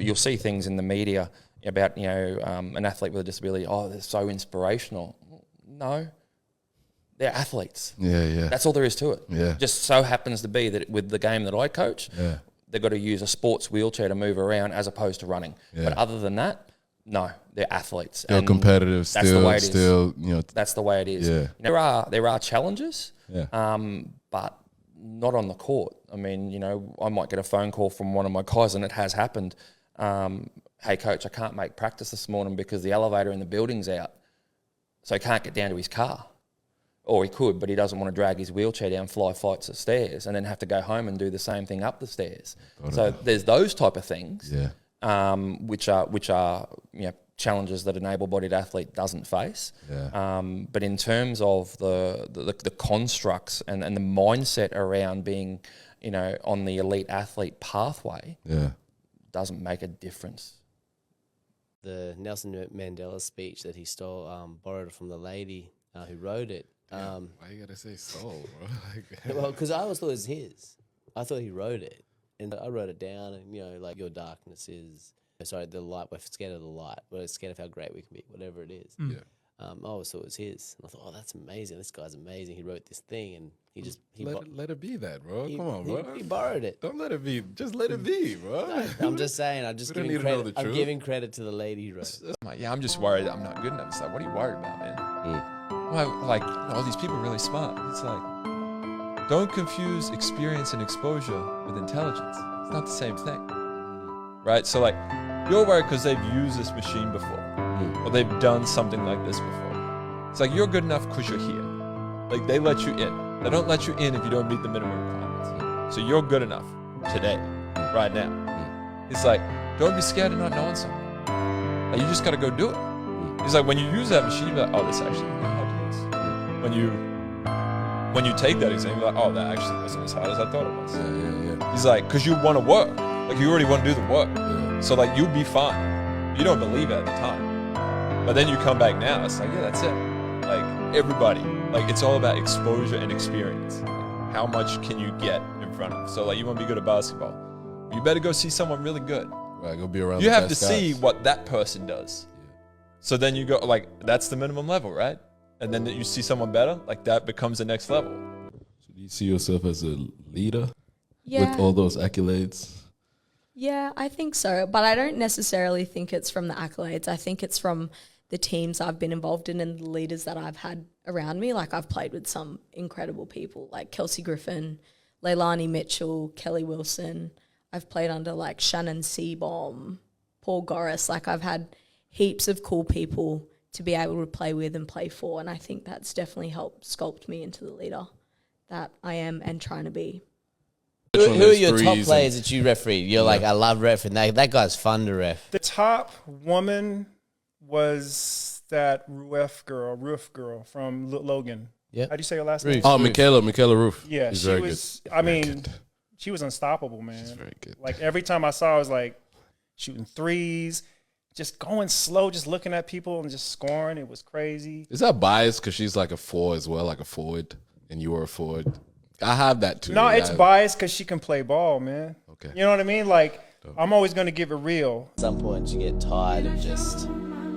you'll see things in the media about, you know, an athlete with a disability. Oh, they're so inspirational. No, they're athletes. Yeah. That's all there is to it. Yeah. Just so happens to be that with the game that I coach, they've got to use a sports wheelchair to move around as opposed to running. Yeah. But other than that, no, they're athletes. Still competitive. That's the way it is. Still, you know. That's the way it is. Yeah. You know, there are challenges, Yeah. but not on the court. I mean, you know, I might get a phone call from one of my guys, and it has happened. Hey, coach, I can't make practice this morning because the elevator in the building's out. So he can't get down to his car. Or he could, but he doesn't want to drag his wheelchair down flights of stairs and then have to go home and do the same thing up the stairs. So there's those type of things, which are you know, challenges that an able-bodied athlete doesn't face. Yeah. But in terms of the constructs and the mindset around being, you know, on the elite athlete pathway, doesn't make a difference. The Nelson Mandela speech that he stole, borrowed from the lady who wrote it. Why you gotta say stole, bro? Well, because I always thought it was his. I thought he wrote it, and I wrote it down. And you know, like your darkness is the light. We're scared of the light. We're scared of how great we can be, whatever it is. Yeah. I always thought it was his, and I thought, oh, that's amazing. This guy's amazing. He wrote this thing, and he just let it be that, bro. Come on, bro. He borrowed it. Don't let it be. Just let it be, bro. No, I'm just saying. I'm just giving credit. I'm giving credit to the lady who wrote it. Yeah, I'm just worried that I'm not good enough. It's like, what are you worried about, man? Well, like, all these people are really smart. It's like, don't confuse experience and exposure with intelligence. It's not the same thing, right? So like, you're worried because they've used this machine before, or they've done something like this before. It's like, you're good enough because you're here. Like, they let you in. They don't let you in if you don't meet the minimum requirements. So you're good enough today, right now. It's like, don't be scared of not knowing something. Like, you just got to go do it. It's like, when you use that machine, you're like, oh, this actually, how to do this. When you take that exam, you're like, oh, that actually wasn't as hard as I thought it was. Yeah. He's like, because you want to work. Like, you already want to do the work. Yeah. So, like, you'll be fine. You don't believe it at the time. But then you come back now, it's like, yeah, that's it. Like, everybody. Like, it's all about exposure and experience. Like, how much can you get in front of? So, like, you want to be good at basketball. You better go see someone really good. Right, go be around You the have to best see guys. what that person does. So then you go, like, that's the minimum level, right? And then you see someone better, like, that becomes the next level. So do you see yourself as a leader Yeah. with all those accolades? Yeah, I think so. But I don't necessarily think it's from the accolades. I think it's from the teams I've been involved in and the leaders that I've had around me. Like, I've played with some incredible people, like Kelsey Griffin, Leilani Mitchell, Kelly Wilson. I've played under, like, Shannon Seabaum, Paul Goris. Like, I've had heaps of cool people to be able to play with and play for, and I think that's definitely helped sculpt me into the leader that I am and trying to be. Who are your top players that you refereed? You're like, I love refereeing. That guy's fun to ref. The top woman was that Roof girl from Logan. Yeah. How do you say her last name? Oh, Michaela Roof. Yeah, She's she very was. good. I Very mean, good. she was unstoppable, man. She's very good. Like, every time I saw her, I was like shooting threes, just going slow, just looking at people and just scoring. It was crazy. Is that biased because she's like a four as well, like a forward, and you were a forward? I have that too. No, it's biased because she can play ball, man. Okay. You know what I mean? Like, I'm always going to give it real. At some point, you get tired of just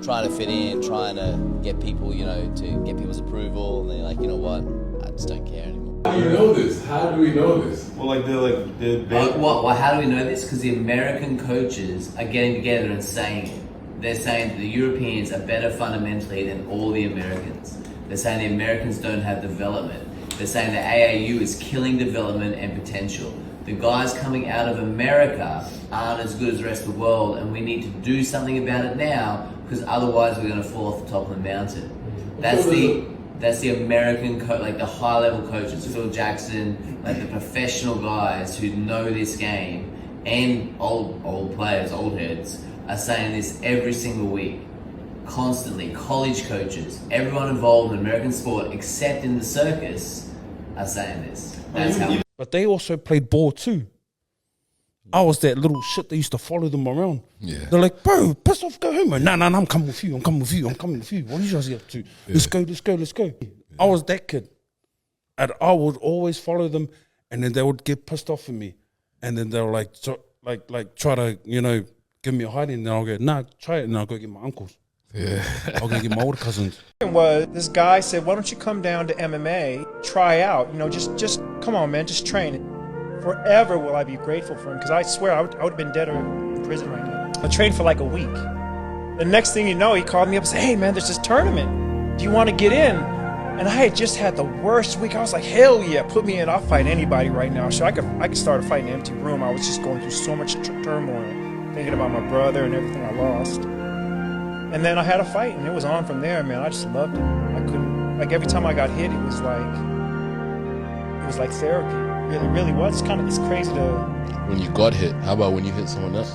trying to fit in, trying to get people, you know, to get people's approval, and then you're like, you know what? I just don't care anymore. How do you know this? How do we know this? Well, how do we know this? Because the American coaches are getting together and saying it. They're saying that the Europeans are better fundamentally than all the Americans. They're saying the Americans don't have development. They're saying the AAU is killing development and potential. The guys coming out of America aren't as good as the rest of the world, and we need to do something about it now, because otherwise we're going to fall off the top of the mountain. That's the American like the high level coaches, Phil Jackson, like the professional guys who know this game, and old players, old heads, are saying this every single week, constantly. College coaches, everyone involved in American sport, except in the circus, are saying this. That's how. But they also played ball too. I was that little shit that used to follow them around. Yeah. They're like, bro, piss off, go home, man. Nah, I'm coming with you. I'm coming with you. What are you guys up to? Yeah. Let's go. Yeah. I was that kid. And I would always follow them, and then they would get pissed off at me. And then they were like, try to, give me a hiding, and then I'll go, nah, try it, and I'll go get my uncles. Yeah. I'll go get my older cousins. Was this guy said, why don't you come down to MMA, try out, you know, just come on, man, just train. Forever will I be grateful for him, because I swear I would have been dead or in prison right now. I trained for like a week. The next thing you know, he called me up and said, hey man, there's this tournament. Do you want to get in? And I had just had the worst week. I was like, hell yeah, put me in. I'll fight anybody right now. So I could start a fight in an empty room. I was just going through so much turmoil, thinking about my brother and everything I lost. And then I had a fight, and it was on from there, man. I just loved it. I couldn't, like, every time I got hit, it was like therapy. It really was. It's crazy to. When you got hit, how about when you hit someone else?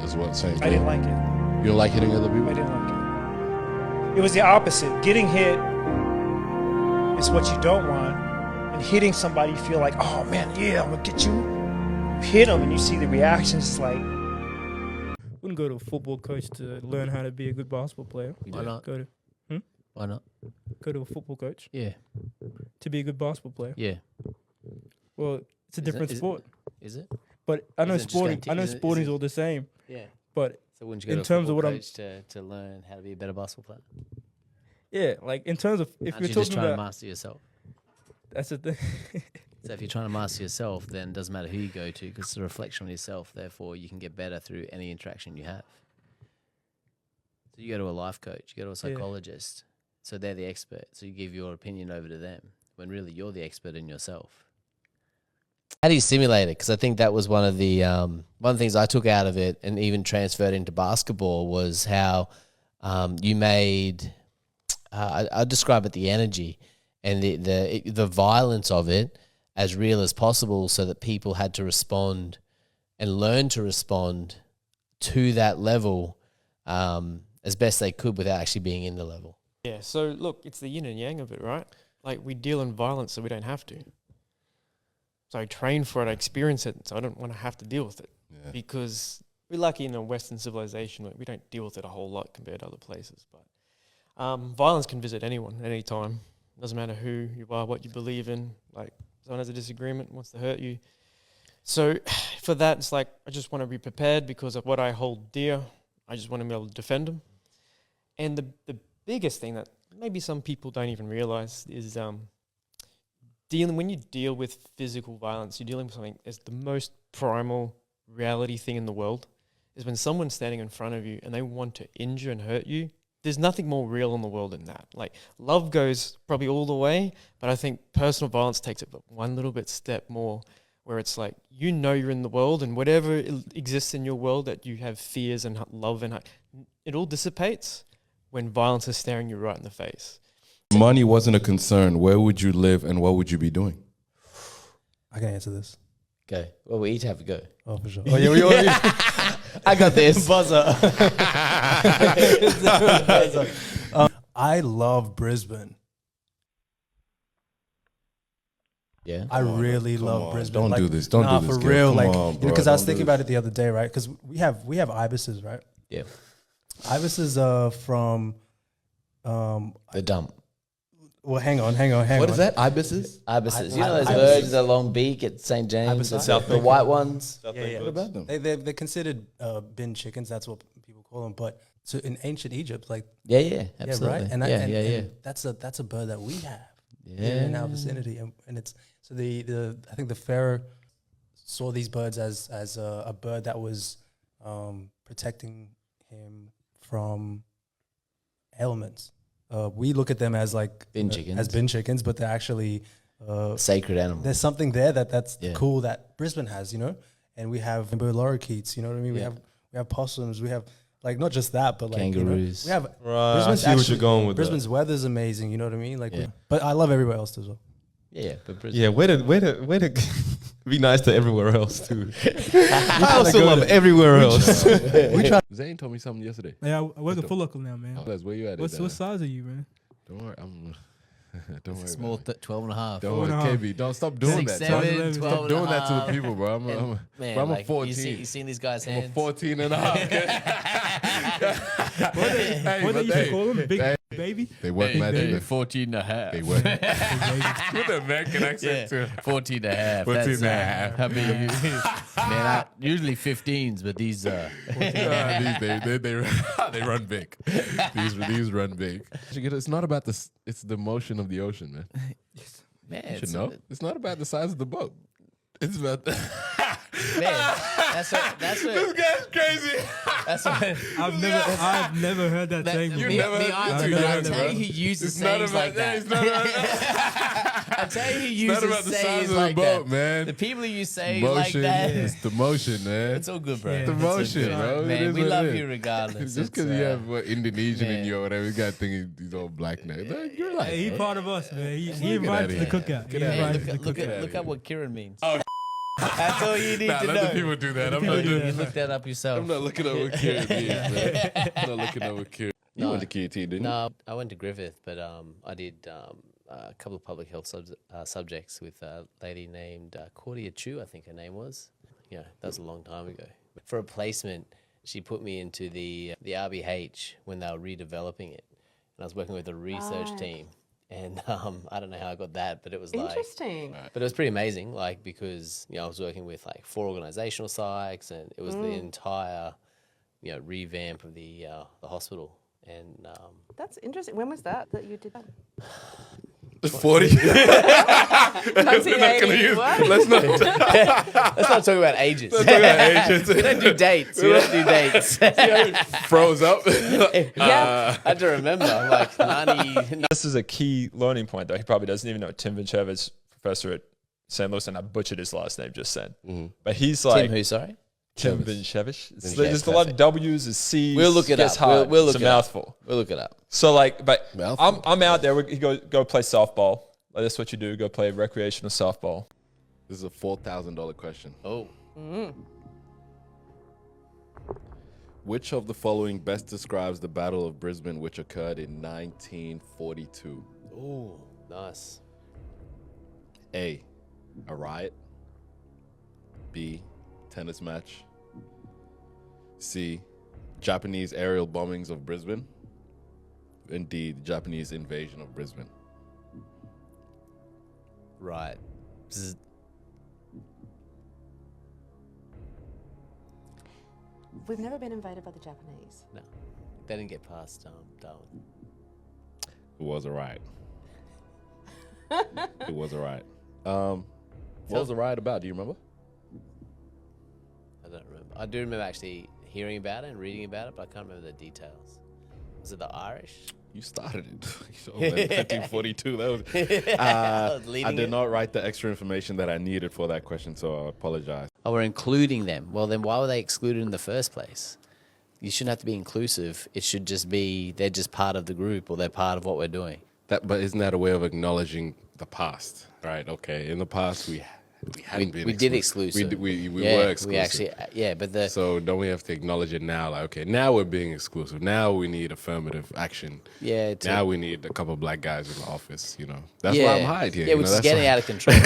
Is what same thing? I didn't like it. You don't like hitting other people? I didn't like it. It was the opposite. Getting hit is what you don't want, and hitting somebody, you feel like, oh man, yeah, I'm gonna get you. You hit them, and you see the reactions. It's like. Wouldn't go to a football coach to learn how to be a good basketball player. Why not? Why not? Go to a football coach Yeah. to be a good basketball player. Yeah. Well, it's a different sport. Is it? But I know Isn't it just going sporting. to- I know isn't it- sporting's isn't- all the same. Yeah. But So wouldn't you go In to a terms of football what I'm- coach to learn how to be a better basketball player? yeah, like in terms of if Aren't you're you just talking trying to about, master yourself? that's the thing. So if you're trying to master yourself, then it doesn't matter who you go to, because it's a reflection on yourself. Therefore, you can get better through any interaction you have. So you go to a life coach, you go to a psychologist. So they're the expert. So you give your opinion over to them, when really you're the expert in yourself. How do you simulate it? Because I think that was one of the things I took out of it, and even transferred into basketball, was how you made. I describe it, the energy and the violence of it as real as possible, so that people had to respond and learn to respond to that level as best they could without actually being in the level. Yeah, so look, it's the yin and yang of it, right? Like, we deal in violence so we don't have to. So I train for it, I experience it, so I don't want to have to deal with it. Yeah. Because we're lucky in a Western civilization where we don't deal with it a whole lot compared to other places. But violence can visit anyone at any time. Doesn't matter who you are, what you believe in. Like, someone has a disagreement, wants to hurt you. So for that, it's like, I just want to be prepared because of what I hold dear. I just want to be able to defend them. And the biggest thing that maybe some people don't even realize is when you deal with physical violence, you're dealing with something that's the most primal reality thing in the world, is when someone's standing in front of you and they want to injure and hurt you. There's nothing more real in the world than that. Like, love goes probably all the way, but I think personal violence takes it one little bit step more, where it's like, you know, you're in the world, and whatever exists in your world that you have fears and love and it all dissipates when violence is staring you right in the face. Money wasn't a concern. Where would you live and what would you be doing? I can answer this. Go. Well, we each have a go. Oh, for sure. Oh, yeah, we already. I got this. Buzzer. I love Brisbane. Yeah. I really come love on. Brisbane. Don't do this. Don't do this, for Gil. real. Come Like, on, bro. because I was Don't do thinking about this. it the other day, right? Because we have ibises, right? Yeah. Ibises from. The dump. Well, hang on. What is that? Ibises? Ibises. You know those Ibises. birds with a long beak at St. James? Ibises. The white ones? Yeah. What about them? They're considered bin chickens. That's what people call them. But so in ancient Egypt, like Yeah, absolutely. yeah, right. And yeah. that's a bird that we have Yeah. in our vicinity, and it's so I think the pharaoh saw these birds as a bird that was protecting him from ailments. We look at them as like Bin chickens. as bin chickens, but they're actually Sacred animal. there's something there that's Yeah. cool that Brisbane has, you know. And we have lorikeets, you know what I mean. Yeah. We have possums. We have like not just that, but like Kangaroos. You know, we have Right, I Brisbane's see what actually- you're going with Brisbane's weather's amazing, you know what I mean. Like, Yeah. but I love everywhere else as well. Yeah, but Brisbane. Yeah, way to be nice to everywhere else too. I also love everywhere else. Zane told me something yesterday. Yeah, I work at Full Local now, man. Les, where you at? What size are you, man? Don't worry. Don't worry. Small about it. 12 and a half. Don't worry, 4.5. KB. Don't stop doing 6, that. 7, Stop 12 doing and a that to the half. people, bro. Man, I'm a like, 14. You seen these guys' I'm a hands? 14 and a half. Hey, What but they used to call them? Big baby? They work magic. 14 and a half. They work. With the American accent too. 14 and a half. 14 That's, and a half. I mean, Man, usually 15s, but these they run big. These run big. It's not about this. It's the motion of the ocean, man. man, You should know. It's not about the size of the boat. It's about. Man, that's what. This guy's crazy. That's what. I've never heard that saying before. I'll tell you who uses sayings like that. I'll tell you who uses about the size sayings of the like boat, that. man. The people who use sayings Motion. like that. It's the motion, man. It's all good, bro. Yeah. It's the It's all motion, good. bro. It Man, is we what it love is. you regardless. Just because It's, you have Indonesian in man. you or whatever, you got to think he's all black now. Like, you're like, Hey, he bro. part of us, man. He Get invited outta to the here. cookout. He Get outta invited here. to the cookout. Look at what Kieran means. Oh, That's all you need nah, to let know. the people do that. I'm people not do doing that. You look that up yourself. I'm not looking up what Kieran means, man. I'm not looking up what Kieran. You No. went to QT, didn't you? No, I went to Griffith, but I did a couple of public health subjects with a lady named Claudia Chu, I think her name was. Yeah, that was a long time ago. For a placement, she put me into the RBH when they were redeveloping it, and I was working with a research team. And I don't know how I got that, but it was like Interesting. But it was pretty amazing, like because I was working with like 4 organizational psychs, and it was the entire revamp of the hospital. And That's interesting. When was that you did that? 40. 1980. What? Let's not. let's not talk about ages. We don't do dates. Froze up. Yeah. I had to remember. I'm like 90. This is a key learning point, though. He probably doesn't even know Tim Vinchevich, professor at St. Louis, and I butchered his last name just then. But he's like Tim who, sorry? Tim Vinchevich. Vinchevich, There's a lot of perfect. W's and C's. We'll look it Gets up. hard. We'll look it's a it up. mouthful. We'll look it up. So like, but Mouthful. I'm out there. You go play softball. Like, that's what you do. Go play recreational softball. This is a $4,000 question. Oh. Which of the following best describes the Battle of Brisbane, which occurred in 1942? Ooh, nice. A, a riot. B, tennis match. C, Japanese aerial bombings of Brisbane. And D, the Japanese invasion of Brisbane. Right. Bzz. We've never been invaded by the Japanese. No, they didn't get past Darwin. It was a riot. It was a riot. What was the riot about? Do you remember? I don't remember. I do remember actually hearing about it and reading about it, but I can't remember the details. Was it the Irish? You started it. So, man, 1942. That was. I was I leading did it. not write the extra information that I needed for that question, so I apologize. Oh, we're including them. Well, then why were they excluded in the first place? You shouldn't have to be inclusive. It should just be they're just part of the group or they're part of what we're doing. But isn't that a way of acknowledging the past? Right. Okay. In the past, we hadn't been. We did exclusive. We Yeah, were exclusive. We actually, but the So don't we have to acknowledge it now? Like, okay, now we're being exclusive. Now we need affirmative action. yeah. Now we need a couple of black guys in the office. That's why I'm hiding here. Yeah, which is getting out of control.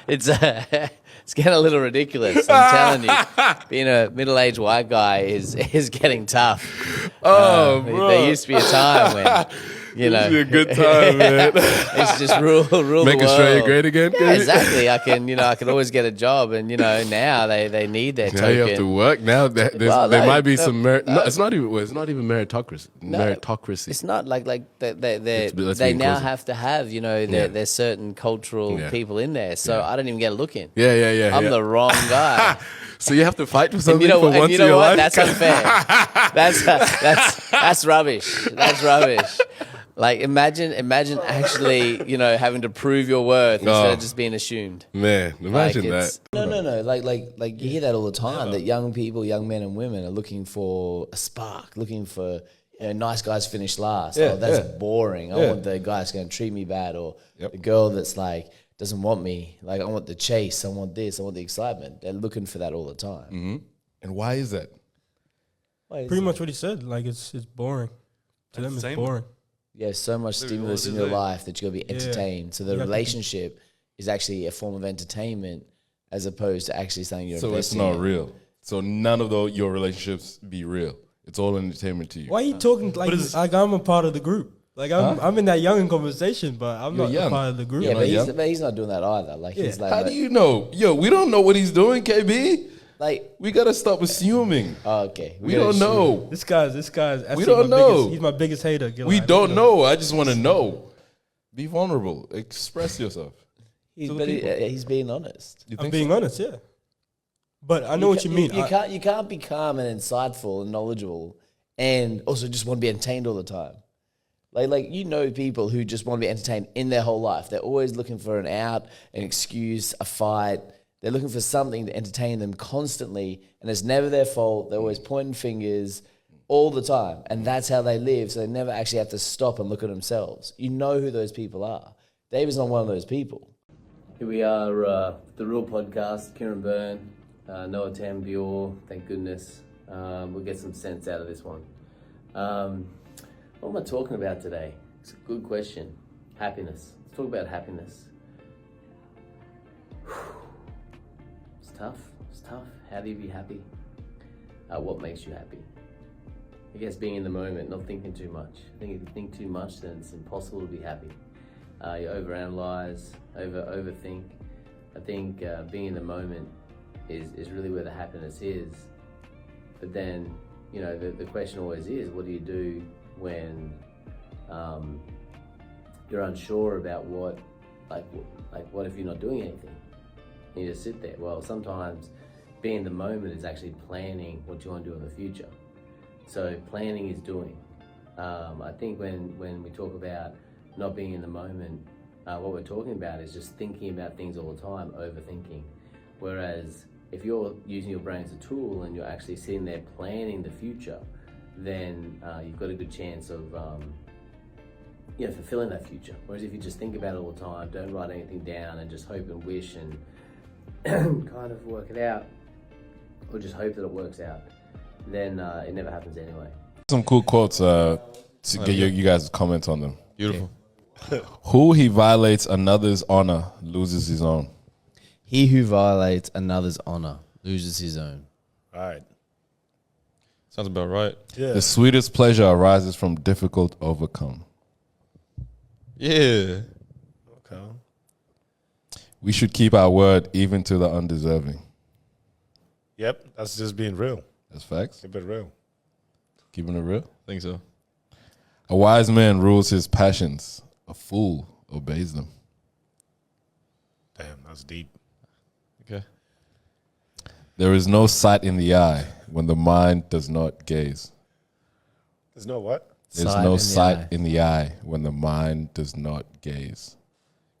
It's getting a little ridiculous. I'm telling you, being a middle-aged white guy is getting tough. Oh, bro. There used to be a time when, This is a good time, man. it's just rule Make the Australia world. great again. Yeah, exactly. I can always get a job, and now they need their Now token. you have to work. Now there Well, might be no, some merit. No, it's not even meritocracy. Meritocracy. It's not like Let's they be now inclusive. have to have there's certain cultural Yeah. people in there, so I don't even get a look in. Yeah. I'm the wrong guy. So you have to fight for And something you know, for and once you in know your what? life. That's unfair. That's rubbish. That's rubbish. Like imagine actually having to prove your worth instead of just being assumed. Man, imagine Like, that. No. Like you hear that all the time. That young people, young men and women, are looking for a spark, looking for nice guys finish last. Yeah, Oh, that's yeah. boring. I Yeah. want the guy that's going to treat me bad, or Yep. the girl that's like doesn't want me. Like I want the chase. I want this. I want the excitement. They're looking for that all the time. Mm-hmm. And why is that? Pretty much what he said. Like it's boring. To them, it's same. boring. Yeah, so much stimulus in your life that you got to be entertained. So the You have to- relationship is actually a form of entertainment as opposed to actually something you're So it's investing not in. real. So none of your relationships be real. It's all entertainment to you. Why are you talking like I'm a part of the group? Like I'm in that young conversation, but I'm You're not young. a part of the group. Yeah, You're but he's not doing that either. Like he's like, How do you know? Yo, we don't know what he's doing, KB. like, We gotta stop assuming. oh, okay, We don't know. This guy's. We don't know. He's my biggest hater. Gil. We don't know. I just want to know. Be vulnerable. Express yourself. He's being honest. You I'm think being so? honest, yeah. But I know what you mean. You can't be calm and insightful and knowledgeable, and also just want to be entertained all the time. Like people who just want to be entertained in their whole life. They're always looking for an out, an excuse, a fight. They're looking for something to entertain them constantly, and it's never their fault. They're always pointing fingers all the time, and that's how they live. So they never actually have to stop and look at themselves. You know who those people are. David's not one of those people. Here we are, the Real Podcast. Kieran Byrne, Noah Tambior. Thank goodness. We'll get some sense out of this one. What am I talking about today? It's a good question. Happiness. Let's talk about happiness. It's tough. It's tough. How do you be happy? What makes you happy? I guess being in the moment, not thinking too much. I think if you think too much, then it's impossible to be happy. You overanalyze, overthink. I think being in the moment is really where the happiness is. But then, the question always is, what do you do when you're unsure about what if you're not doing anything? And you just sit there. Well, sometimes being in the moment is actually planning what you want to do in the future. So planning is doing. I think when we talk about not being in the moment, what we're talking about is just thinking about things all the time, overthinking. Whereas if you're using your brain as a tool and you're actually sitting there planning the future, then you've got a good chance of fulfilling that future. Whereas if you just think about it all the time, don't write anything down and just hope and wish and kind of work it out, or just hope that it works out, then it never happens anyway. Some cool quotes to get you guys' comments on them. Beautiful. Who he violates another's honor loses his own. He who violates another's honor loses his own. All right. Sounds about right. Yeah. The sweetest pleasure arises from difficult overcome. Yeah. Okay. We should keep our word even to the undeserving. Yep. That's just being real. That's facts. Keep it real. Keeping it real. Think so. A wise man rules his passions. A fool obeys them. Damn, that's deep. Okay. There is no sight in the eye when the mind does not gaze. There's no what? There's no sight in the eye when the mind does not gaze.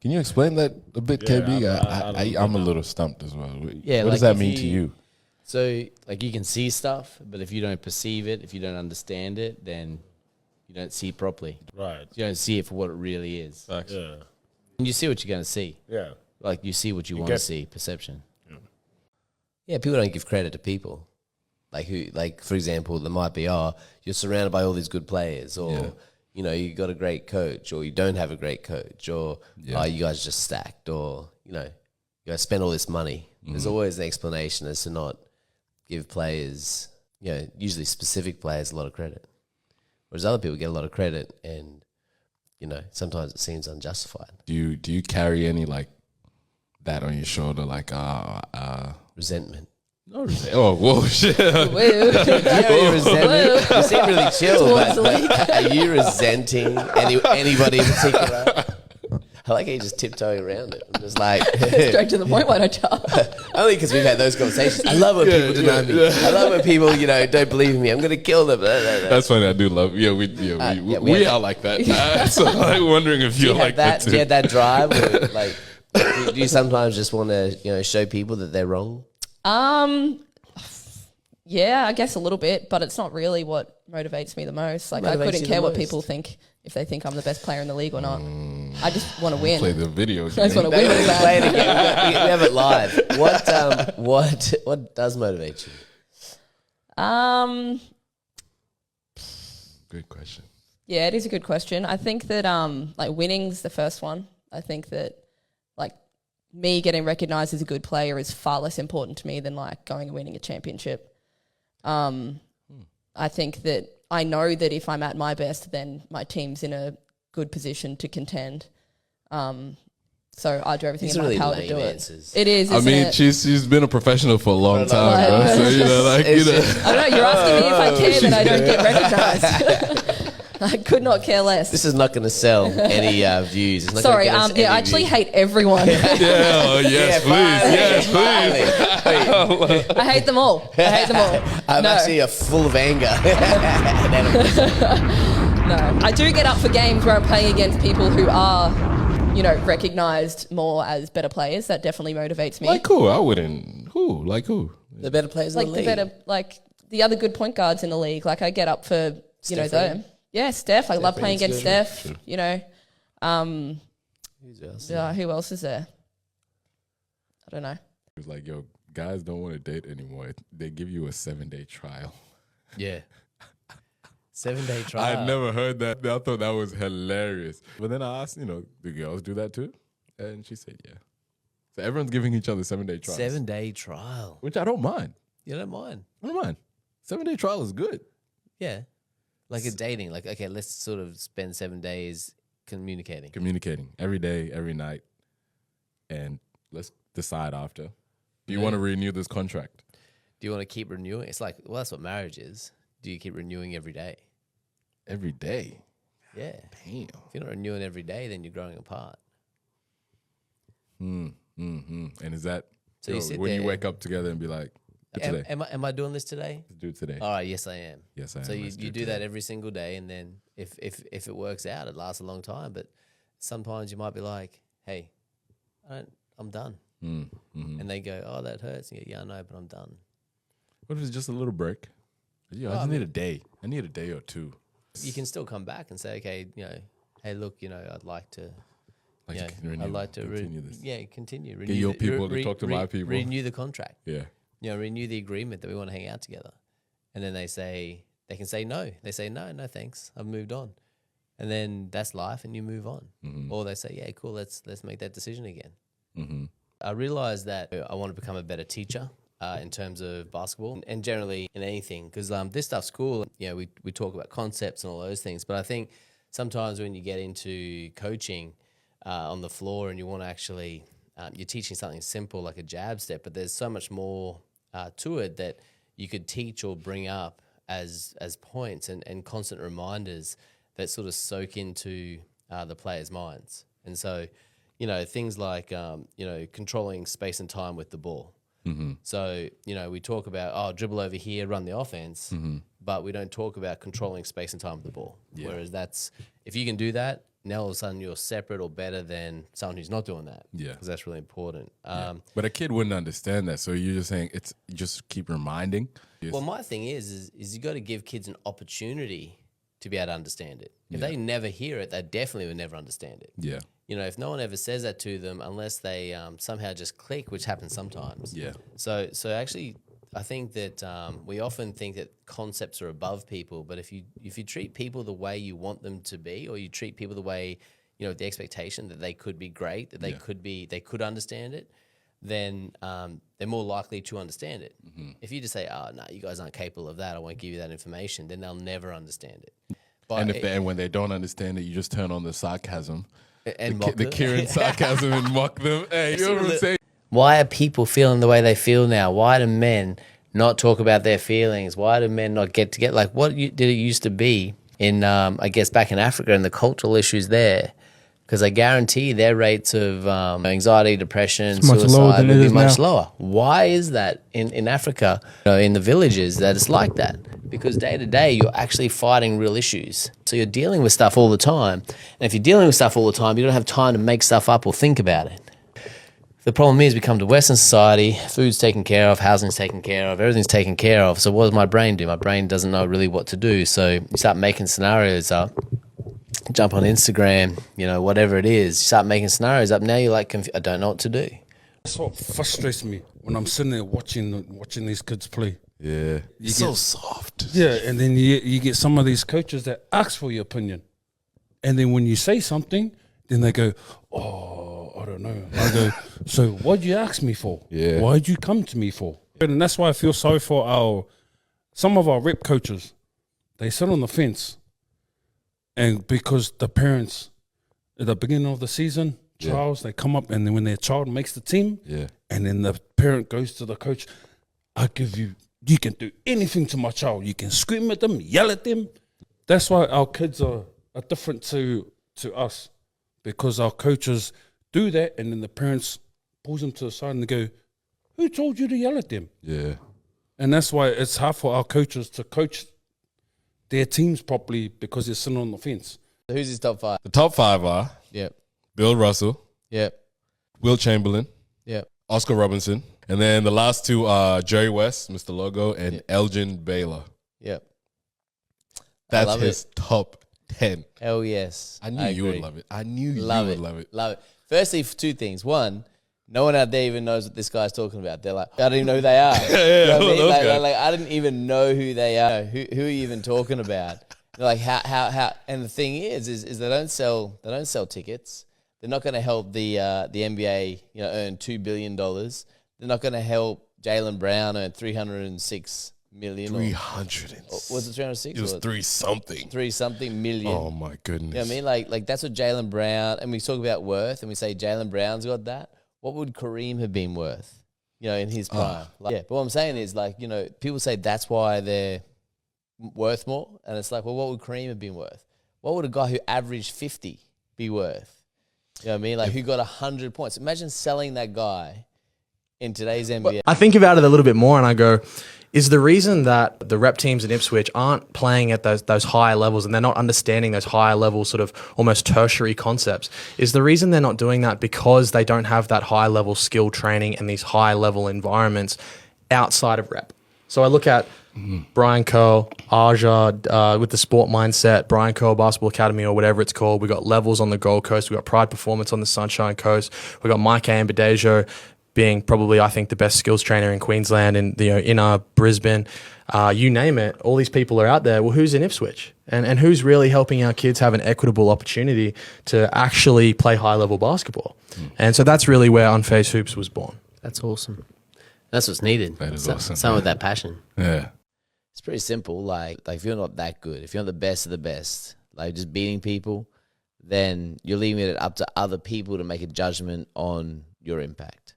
Can you explain that a bit, Yeah, KB? I'm a little stumped as well. Yeah, what does like that mean to you? So, like, you can see stuff, but if you don't perceive it, if you don't understand it, then you don't see it properly. Right. You don't see it for what it really is. Facts. Yeah. And you see what you're going to see. Yeah. Like, you see what you want to see, perception. Yeah, people don't give credit to people. Like, for example, there might be, you're surrounded by all these good players, or, you got a great coach, or you don't have a great coach, or you guys just stacked, or, you guys spend all this money. There's always an explanation as to not give players, usually specific players, a lot of credit. Whereas other people get a lot of credit, and, sometimes it seems unjustified. Do you carry any like that on your shoulder, like Resentment. no resentment? Oh, whoa, shit! Your resentment. You seem really chill, but are you resenting anybody in particular? I like how you just tiptoeing around it. I'm just like Straight to the point, why don't you? only because we've had those conversations. I love when people deny me. I love when people, don't believe in me. I'm going to kill them. That's funny. I do love. We are like that. So I'm wondering if you're like that too. Do you have that drive? Or, like, do you sometimes just want to, show people that they're wrong? Yeah, I guess a little bit, but it's not really what motivates me the most. Like, I couldn't care what people think, if they think I'm the best player in the league or not. I just want to win. Play the video game. I just want to win. Play it again. We have it live. What does motivate you? Good question. Yeah, it is a good question. I think that winning's the first one. I think that me getting recognised as a good player is far less important to me than going and winning a championship. I think that I know that if I'm at my best, then my team's in a good position to contend. So I do everything These in are my really power to lame do answers. it. It is. I Isn't mean, it? she's been a professional for a long Like- time, bro. So I don't know. You're asking me if I care that I don't get recognised. I could not care less. This is not going to sell any views. It's not Sorry, gonna get us any I actually views. hate everyone. Yes, I hate them all. I hate them all. I'm No. actually full of anger. No, I do get up for games where I'm playing against people who are, recognised more as better players. That definitely motivates me. Like who? I wouldn't. Who? Like who? The better players Like in the the league. better, like the other good point guards in the league. Like I get up for, Steph them. Yeah, Steph. I love playing against good. Steph. Who's else? Who else is there? I don't know. It's like, yo, guys don't want to date anymore. They give you a 7-day trial. Yeah. 7-day trial. I've never heard that. I thought that was hilarious. But then I asked, do girls do that too? And she said, yeah. So everyone's giving each other 7-day trials. 7-day trial. Which I don't mind. You don't mind? I don't mind. 7-day trial is good. Yeah. Like a dating. Like, okay, let's sort of spend 7 days communicating. Communicating every day, every night. And let's decide after. Do you want to renew this contract? Do you want to keep renewing? It's like, well, that's what marriage is. Do you keep renewing every day? Every day? Yeah. Damn. If you're not renewing every day, then you're growing apart. And is that So you sit when you there- wake up together and be like, today? Am I doing this today? Let's do it today. All right, yes, I am. Yes, I So am. you Let's do it today. that every single day, and then if it works out, it lasts a long time. But sometimes you might be like, hey, I'm done. And they go, oh, that hurts. And you go, yeah, I know, but I'm done. What if it's just a little break? Yeah, I Well, just I need mean- a day. I need a day or two. You can still come back and say, okay, hey, look, I'd like to. Like to I'd renew, like to continue this. continue. Get your people to talk to my people. Renew the contract. Yeah. Renew the agreement that we want to hang out together. And then they can say no. They say, no, thanks. I've moved on. And then that's life and you move on. Or they say, yeah, cool, let's make that decision again. I realized that I want to become a better teacher in terms of basketball and generally in anything because this stuff's cool. We talk about concepts and all those things, but I think sometimes when you get into coaching on the floor and you want to actually, you're teaching something simple like a jab step, but there's so much more to it that you could teach or bring up as points and constant reminders that sort of soak into the players' minds. And so, things like, controlling space and time with the ball. So, we talk about, dribble over here, run the offense, but we don't talk about controlling space and time with the ball. Yeah. Whereas if you can do that, now all of a sudden you're separate or better than someone who's not doing that. Yeah. Because that's really important. But a kid wouldn't understand that. So you're just saying you just keep reminding. Well, my thing is you got to give kids an opportunity to be able to understand it. If they never hear it, they definitely would never understand it. Yeah. If no one ever says that to them, unless they somehow just click, which happens sometimes. Yeah. So actually, I think that we often think that concepts are above people, but if you treat people the way you want them to be, or you treat people the way the expectation that they could be great, that they could understand it, then they're more likely to understand it. If you just say, "Oh no, you guys aren't capable of that. I won't give you that information," then they'll never understand it. But And when they don't understand it, you just turn on the sarcasm. And the mock them. Kieran sarcasm and mock them. Hey, you know what I'm saying? Why are people feeling the way they feel now? Why do men not talk about their feelings? Why do men not get together? Like, did it used to be in, I guess, back in Africa and the cultural issues there? Because I guarantee their rates of anxiety, depression, It's much lower suicide than would it be is much now. lower. Why is that in Africa, in the villages, that it's like that? Because day to day, you're actually fighting real issues. So you're dealing with stuff all the time. And if you're dealing with stuff all the time, you don't have time to make stuff up or think about it. The problem is we come to Western society, food's taken care of, housing's taken care of, everything's taken care of. So what does my brain do? My brain doesn't know really what to do. So you start making scenarios up, jump on Instagram, whatever it is, you start making scenarios up. Now you're like, I don't know what to do. That's what frustrates me when I'm sitting there watching these kids play. Yeah. You So get- soft. Yeah, and then you get some of these coaches that ask for your opinion. And then when you say something, then they go, oh, I don't know. I go, so what'd you ask me for? Yeah. Why'd you come to me for? And that's why I feel sorry for some of our rep coaches. They sit on the fence And because the parents, at the beginning of the season, trials, they come up, and then when their child makes the team, and then the parent goes to the coach, you can do anything to my child. You can scream at them, yell at them. That's why our kids are different to us, because our coaches do that, and then the parents pulls them to the side and they go, who told you to yell at them? Yeah. And that's why it's hard for our coaches to coach their teams properly, because they're sitting on the fence. Who's his top 5? The top 5 are Bill Russell, Will Chamberlain, Oscar Robinson, and then the last 2 are Jerry West, Mr. Logo, and Elgin Baylor. That's his top 10. Hell yes. I knew you would love it. I knew you would love it. Love it. Firstly, 2 things. One, no one out there even knows what this guy's talking about. They're like, I don't even know who they are. You know what I mean? Like, I didn't even know who they are. Who are you even talking about? They're like, how? And the thing is they don't sell tickets. They're not going to help the NBA, earn $2 billion. They're not going to help Jaylen Brown earn $306 million. 306. Was it 306? It was 3-something. 3-something million. Oh my goodness. You know what I mean? Like that's what Jaylen Brown, and we talk about worth, and we say Jaylen Brown's got that. What would Kareem have been worth? In his prime. But what I'm saying is, people say that's why they're worth more, and it's like, well, what would Kareem have been worth? What would a guy who averaged 50 be worth? You know what I mean? Like, who got 100 points? Imagine selling that guy in today's NBA. I think about it a little bit more, and I go, is the reason that the rep teams in Ipswich aren't playing at those higher levels, and they're not understanding those higher level sort of almost tertiary concepts, is the reason they're not doing that because they don't have that high level skill training and these high level environments outside of rep. So I look at Brian Curl, Aja, with the sport mindset, Brian Curl Basketball Academy or whatever it's called. We got Levels on the Gold Coast. We got Pride Performance on the Sunshine Coast. We got Mike Ambadejo being probably, I think, the best skills trainer in Queensland and in Brisbane. You name it. All these people are out there. Well, who's in Ipswich? And who's really helping our kids have an equitable opportunity to actually play high-level basketball? And so that's really where Unfazed Hoops was born. That's awesome. That's what's needed. That is awesome. Some of that passion. Yeah. It's pretty simple. Like if you're not that good, if you're not the best of the best, like just beating people, then you're leaving it up to other people to make a judgment on your impact.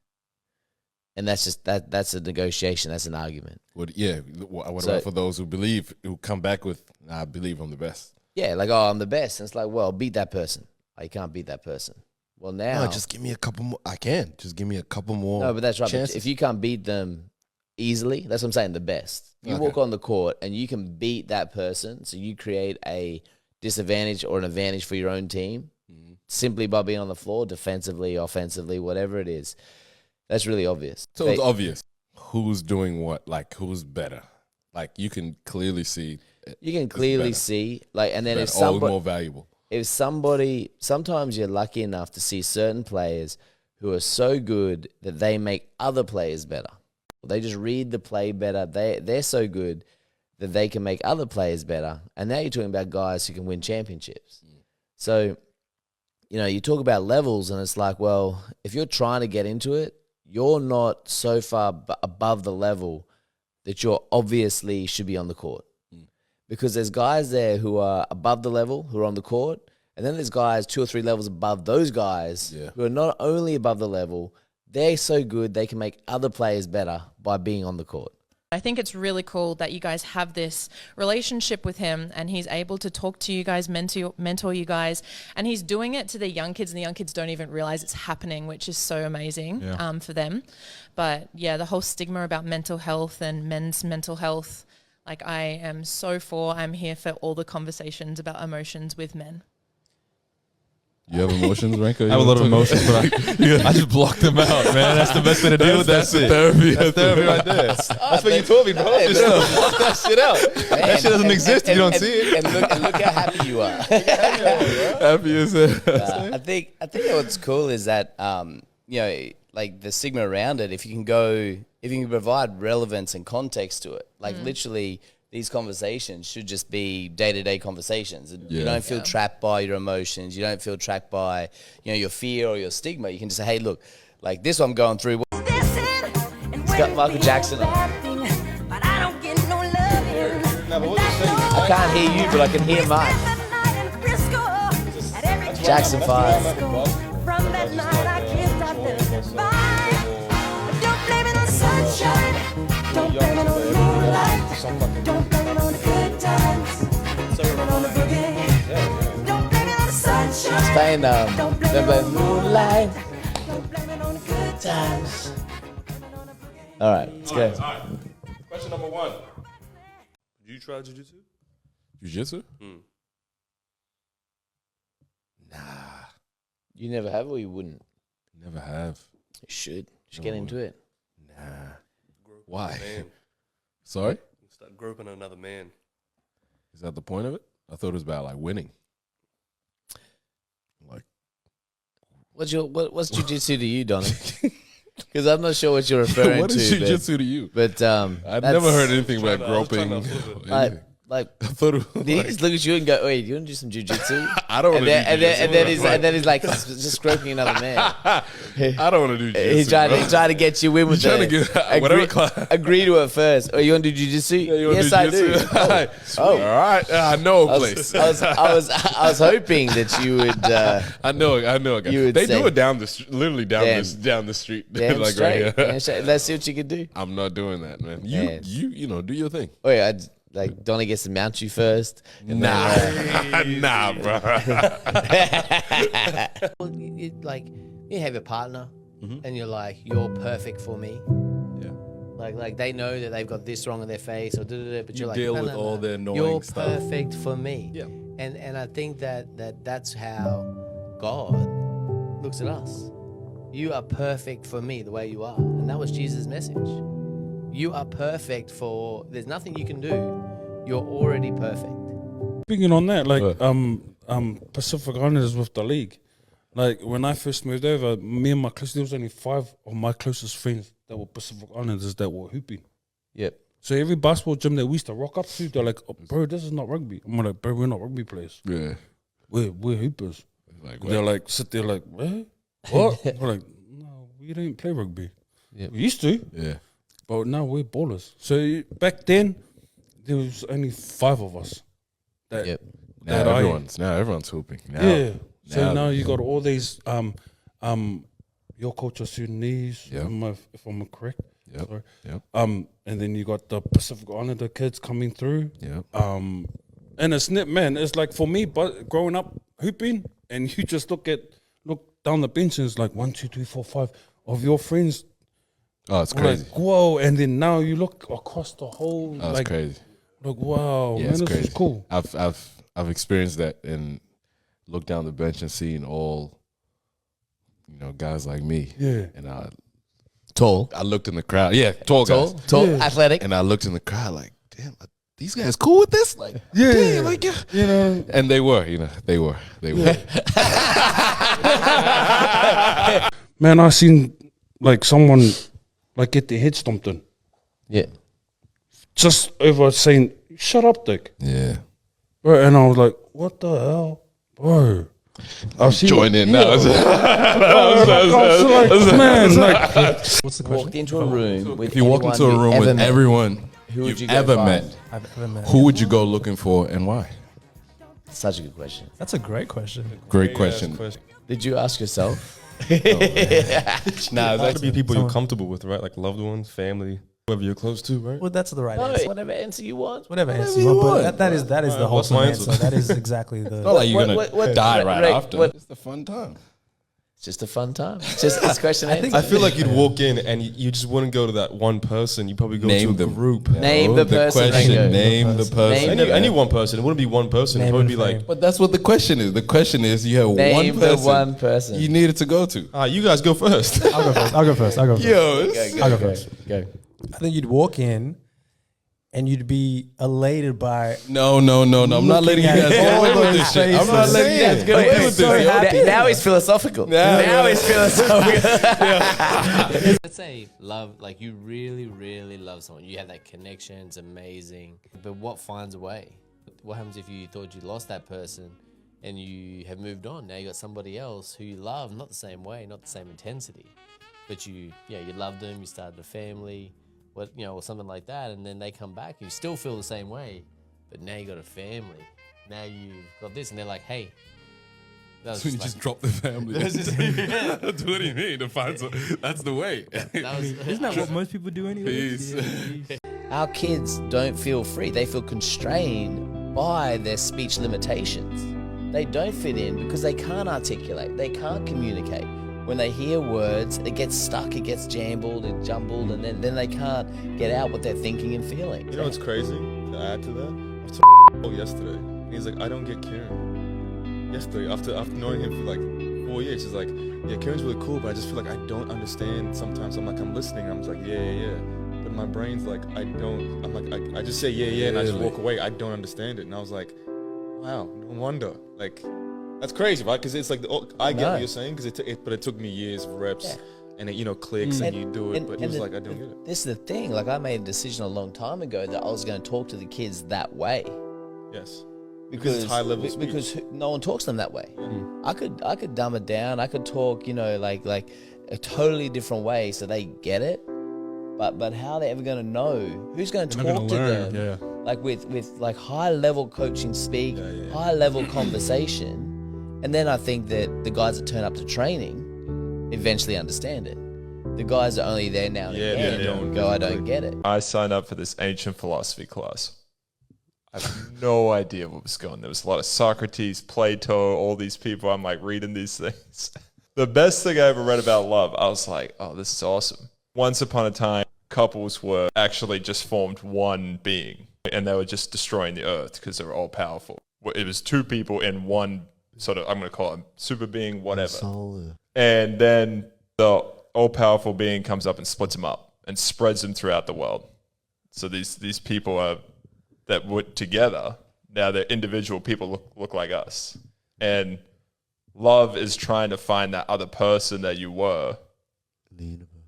And that's just that's a negotiation. That's an argument. What about for those who come back with, I believe I'm the best. Yeah, like, oh, I'm the best. And it's like, well, beat that person. Oh, you can't beat that person. Well, now. No, just give me a couple more. I can. Just give me a couple more. No, but that's right. Chances. But if you can't beat them easily, that's what I'm saying, the best. You walk on the court and you can beat that person, so you create a disadvantage or an advantage for your own team simply by being on the floor, defensively, offensively, whatever it is. That's really obvious. So it's obvious who's doing what, like who's better. Like you can clearly see. You can clearly see, like, and then if all somebody more valuable. If somebody, sometimes you're lucky enough to see certain players who are so good that they make other players better. They just read the play better. They're so good that they can make other players better. And now you're talking about guys who can win championships. So, you talk about levels, and it's like, well, if you're trying to get into it, you're not so far above the level that you're obviously should be on the court. Because there's guys there who are above the level, who are on the court, and then there's guys 2 or 3 levels above those guys who are not only above the level, they're so good they can make other players better by being on the court. I think it's really cool that you guys have this relationship with him, and he's able to talk to you guys, mentor you guys, and he's doing it to the young kids, and the young kids don't even realize it's happening, which is so amazing for them. But yeah, the whole stigma about mental health and men's mental health, like I am so for, I'm here for all the conversations about emotions with men. You have emotions, Renko? I have a lot of emotions, but I just blocked them out, man. That's the best way to deal with that shit. Therapy. That's therapy right there. That's what you told me, bro. Just block that shit out. That shit doesn't exist if you don't see it. And look how happy you are. Happy as hell. I think what's cool is that, like the stigma around it, if you can provide relevance and context to it, like literally these conversations should just be day-to-day conversations. You don't feel trapped by your emotions. You don't feel trapped by, your fear or your stigma. You can just say, hey, look, like this one I'm going through. It's got Michael Jackson on. I can't hear you, but I can hear Mike. Jackson 5. From that night I kissed out the fire. Don't blame it on the sunshine. Don't blame it on the moonlight. Don't blame it on the good times. Blame it on the boogie. Don't blame it on the sunshine. It's playing Don't blame it on the Moonlight. Don't blame it on the good times. All right, let's go. All right. Question number 1. Did you try jiu-jitsu? Jiu-jitsu? You never have, or you wouldn't? Never have. You should. Just get into it. Nah. Why? Man. Sorry? Start groping another man. Is that the point of it? I thought it was about like winning. Like, What's jiu-jitsu to you, Donnie? Because I'm not sure what you're referring to. what is jiu-jitsu to you? But I've never heard anything about groping. Like, I thought it was did he just look at you and go, "Wait, you want to do some jujitsu?" I don't want to do jiu-jitsu. And then he's like just stroking another man. I don't want to do jiu-jitsu. He's trying to get you in with He's trying to get whatever class. Agree to it first. Oh, you want to do jiu-jitsu? Yes, I do. All right. I know a place. I was hoping that you would. I know a guy. You would They say, do it literally down the street. Damn like straight. right here. Damn straight. Let's see what you can do. I'm not doing that, man. Man. You know, do your thing. Oh yeah, like Donnie gets to mount you first. Nah, nah, bro. Like you have a partner, and you're like, you're perfect for me. Yeah. Like they know that they've got this wrong on their face, or but You you're like, deal no, with no, all no. the annoying You're stuff. perfect for me. Yeah. And I think that's how God looks at us. You are perfect for me the way you are, and that was Jesus' message. You are perfect for. There's nothing you can do. You're already perfect. Speaking on that, like Pacific Islanders with the league. Like when I first moved over, me and my close, there was only 5 of my closest friends that were Pacific Islanders that were hooping. Yep. So every basketball gym that we used to rock up to, they're like, oh, "Bro, this is not rugby." I'm like, "Bro, we're not rugby players. Yeah. We're hoopers." Like, they're like, sit there like, "What? What?" We're like, "No, we don't play rugby. Yep. We used to, yeah, but now we're ballers." So back then, there was only 5 of us. That, Yep. Now everyone's hooping. Yeah. So now you got all these your culture Sudanese, if I'm correct. Yep. Sorry. Yep. And then you got the Pacific Islander kids coming through. Yep. And it's net, man. It's like for me, but growing up hooping, and you just look down the bench and it's like 1, 2, 3, 4, 5 of your friends. Oh, it's crazy. Like, whoa! And then now you look across the whole. Oh, it's crazy. Like, wow, Yeah, man, it's this crazy. is cool. I've experienced that and looked down the bench and seen all, guys like me. Yeah. And Tall. I looked in the crowd. Yeah, tall guys. Tall, athletic. And I looked in the crowd like, damn, these guys cool with this? Like, Yeah. damn, like, yeah. You know. And they were. Man, I seen like someone like get their head stomped in. Yeah. Just over saying, "Shut up, Dick." Yeah. Bro, and I was like, "What the hell, bro?" I've seen Join in now. Man, like, What's the question? Walked into a room with If you walk into a anyone room you with ever met, everyone who would you've you go ever find? met, I've ever met. who would you go looking for and why? Such a good question. That's a great question. Great question. Did you ask yourself? Nah, it's to be people you're comfortable with, right? Like loved ones, family, whoever you're close to, right? Well, that's the right No, answer. whatever answer you want. Whatever answer you you want. want. But that is the Alright, what's wholesome my answer. answer? That is exactly the. It's not like you're gonna what- die right Ray, after. what- It's a fun time. It's just a fun time. It's just it's question answer. I feel like you'd walk in and you just wouldn't go to that one person. You probably go Name to a them. group. Name the person, question. Ringo. Name the person. Name Any one person. It wouldn't be one person. It'd Name probably be and like, fame. But that's what the question is. The question is you have Name one the person one person. you needed to go to. you guys go first. I'll go first. I'll go first. Yo, I'll go first. Go. I think you'd walk in and you'd be elated by. No. I'm not letting you guys get away with this shit. I'm not letting you guys get away with this. yo. Now he's philosophical. Now he's philosophical. Let's say love, like you really, really love someone. You have that connection. It's amazing. But what finds a way? What happens if you thought you lost that person and you have moved on? Now you got somebody else who you love, not the same way, not the same intensity, but you loved them. You started a family. Or something like that, and then they come back, you still feel the same way, but now you got a family, now you've got this, and they're like, hey, That's when you just drop the family. That's just- What do you mean? That's the way. Isn't that what most people do anyway? Peace. Yeah, Our kids don't feel free. They feel constrained by their speech limitations. They don't fit in because they can't articulate. They can't communicate. When they hear words, it gets stuck, it gets jambled, it jumbled, and then they can't get out what they're thinking and feeling. You know what's crazy? To add to that, I was talking yesterday. And he's like, I don't get Kieran. Yesterday, after knowing him for like 4 years, he's like, yeah, Kieran's really cool, but I just feel like I don't understand. Sometimes I'm listening. I'm just like, yeah. But my brain's like, I just say yeah, and I just walk away. I don't understand it. And I was like, wow, no wonder. Like, that's crazy, right? Because it's like, I get what you're saying, but it took me years of reps, and it clicks, and you do it. But he was like, I don't get it. This is the thing. Like, I made a decision a long time ago that I was going to talk to the kids that way. Yes. Because it's high level speech. Because no one talks to them that way. I could dumb it down. I could talk, like a totally different way so they get it. But how are they ever going to know? Who's going to talk to them? Yeah. Like with like high level coaching speak, high level conversation. And then I think that the guys that turn up to training eventually understand it. The guys are only there now and again go, I don't get it. I signed up for this ancient philosophy class. I have no idea what was going on. There was a lot of Socrates, Plato, all these people. I'm like reading these things. The best thing I ever read about love, I was like, oh, this is awesome. Once upon a time, couples were actually just formed one being, and they were just destroying the earth because they were all powerful. It was two people in one sort of, I'm going to call it super being, whatever. And then the all-powerful being comes up and splits them up and spreads them throughout the world. So these people are that were together, now they're individual people look like us. And love is trying to find that other person that you were,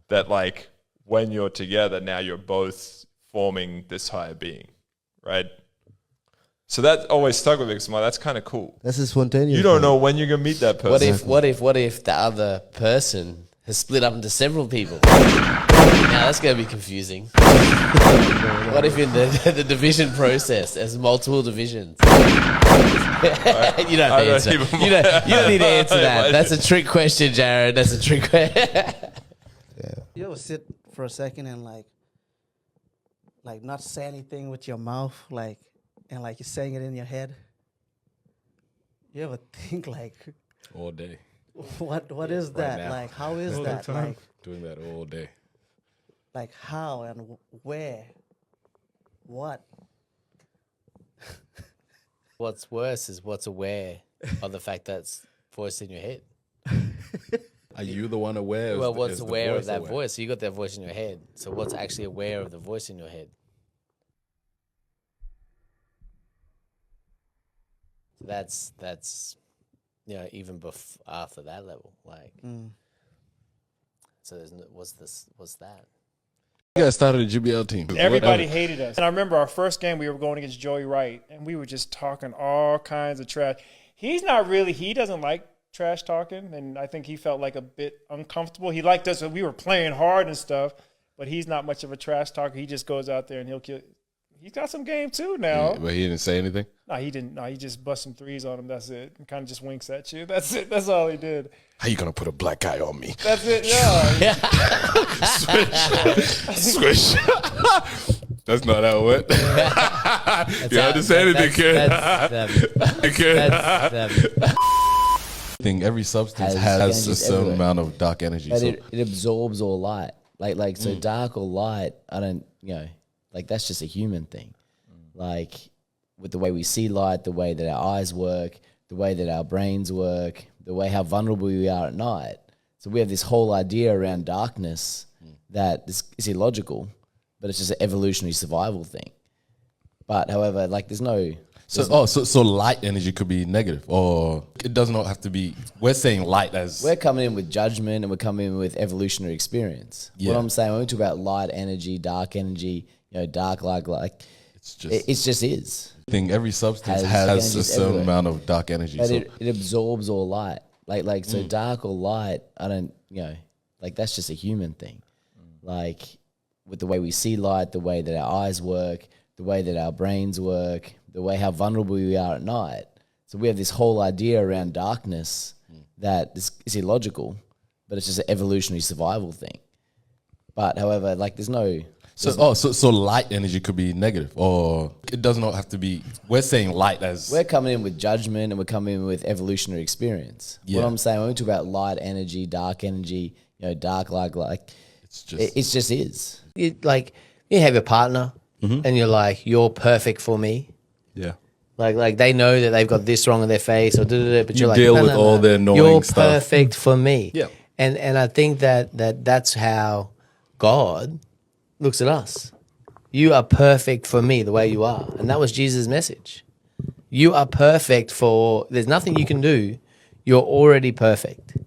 that like when you're together, now you're both forming this higher being, right? So that always stuck with me because I'm like, that's kind of cool. That's a spontaneous. You don't know when you're gonna meet that person. What if the other person has split up into several people? Now that's going to be confusing. What if in the division process there's multiple divisions? You don't have to answer. You don't need to answer that. That's a trick question, Jared. That's a trick question. You ever sit for a second and like not say anything with your mouth, and you're saying it in your head? You ever think all day? What is that? now. Like, how is All that? the time. Like, Doing that all day. like how and where? What? What's worse is what's aware of the fact that's voice in your head. Are you the one aware? Well, what's is the aware of voice that aware? voice? So you got that voice in your head. So what's actually aware of the voice in your head? So that's even after that level, like. So there's what's that? You guys started a GBL team. Everybody hated us. And I remember our first game, we were going against Joey Wright, and we were just talking all kinds of trash. He doesn't like trash talking, and I think he felt like a bit uncomfortable. He liked us when we were playing hard and stuff, but he's not much of a trash talker. He just goes out there and he'll kill. He's got some game too now. Yeah, but he didn't say anything? No, he didn't. No, he just bust some threes on him. That's it. And kind of just winks at you. That's it. That's all he did. How you gonna put a black guy on me? That's it. Yeah. Swish. That's not how it went. You had to say anything, kid. I think every substance has a certain amount of dark energy. But it absorbs all light. So dark or light, that's just a human thing. Like with the way we see light, the way that our eyes work, the way that our brains work, the way how vulnerable we are at night. So we have this whole idea around darkness that is illogical, but it's just an evolutionary survival thing. But however, there's no... So light energy could be negative, or it does not have to be. We're saying light as we're coming in with judgment, and we're coming in with evolutionary experience. Yeah. What I'm saying when we talk about light energy, dark energy, dark it's just is. I think every substance has a certain amount of dark energy. But it absorbs all light. So dark or light, that's just a human thing. Like with the way we see light, the way that our eyes work, the way that our brains work, the way how vulnerable we are at night. So we have this whole idea around darkness that is illogical, but it's just an evolutionary survival thing. But however, like there's no... So light energy could be negative, or it does not have to be. We're saying light as we're coming in with judgment, and we're coming in with evolutionary experience. Yeah. What I'm saying when we talk about light energy, dark like it's just it just is. Like you have a partner, and you're like, you're perfect for me. Yeah. Like they know that they've got this wrong in their face, or but You you're like, deal no, with no, all no. their annoying You're stuff. perfect for me. Yeah. And I think that's how God looks at us. You are perfect for me the way you are. And that was Jesus' message. You are perfect there's nothing you can do. You're already perfect.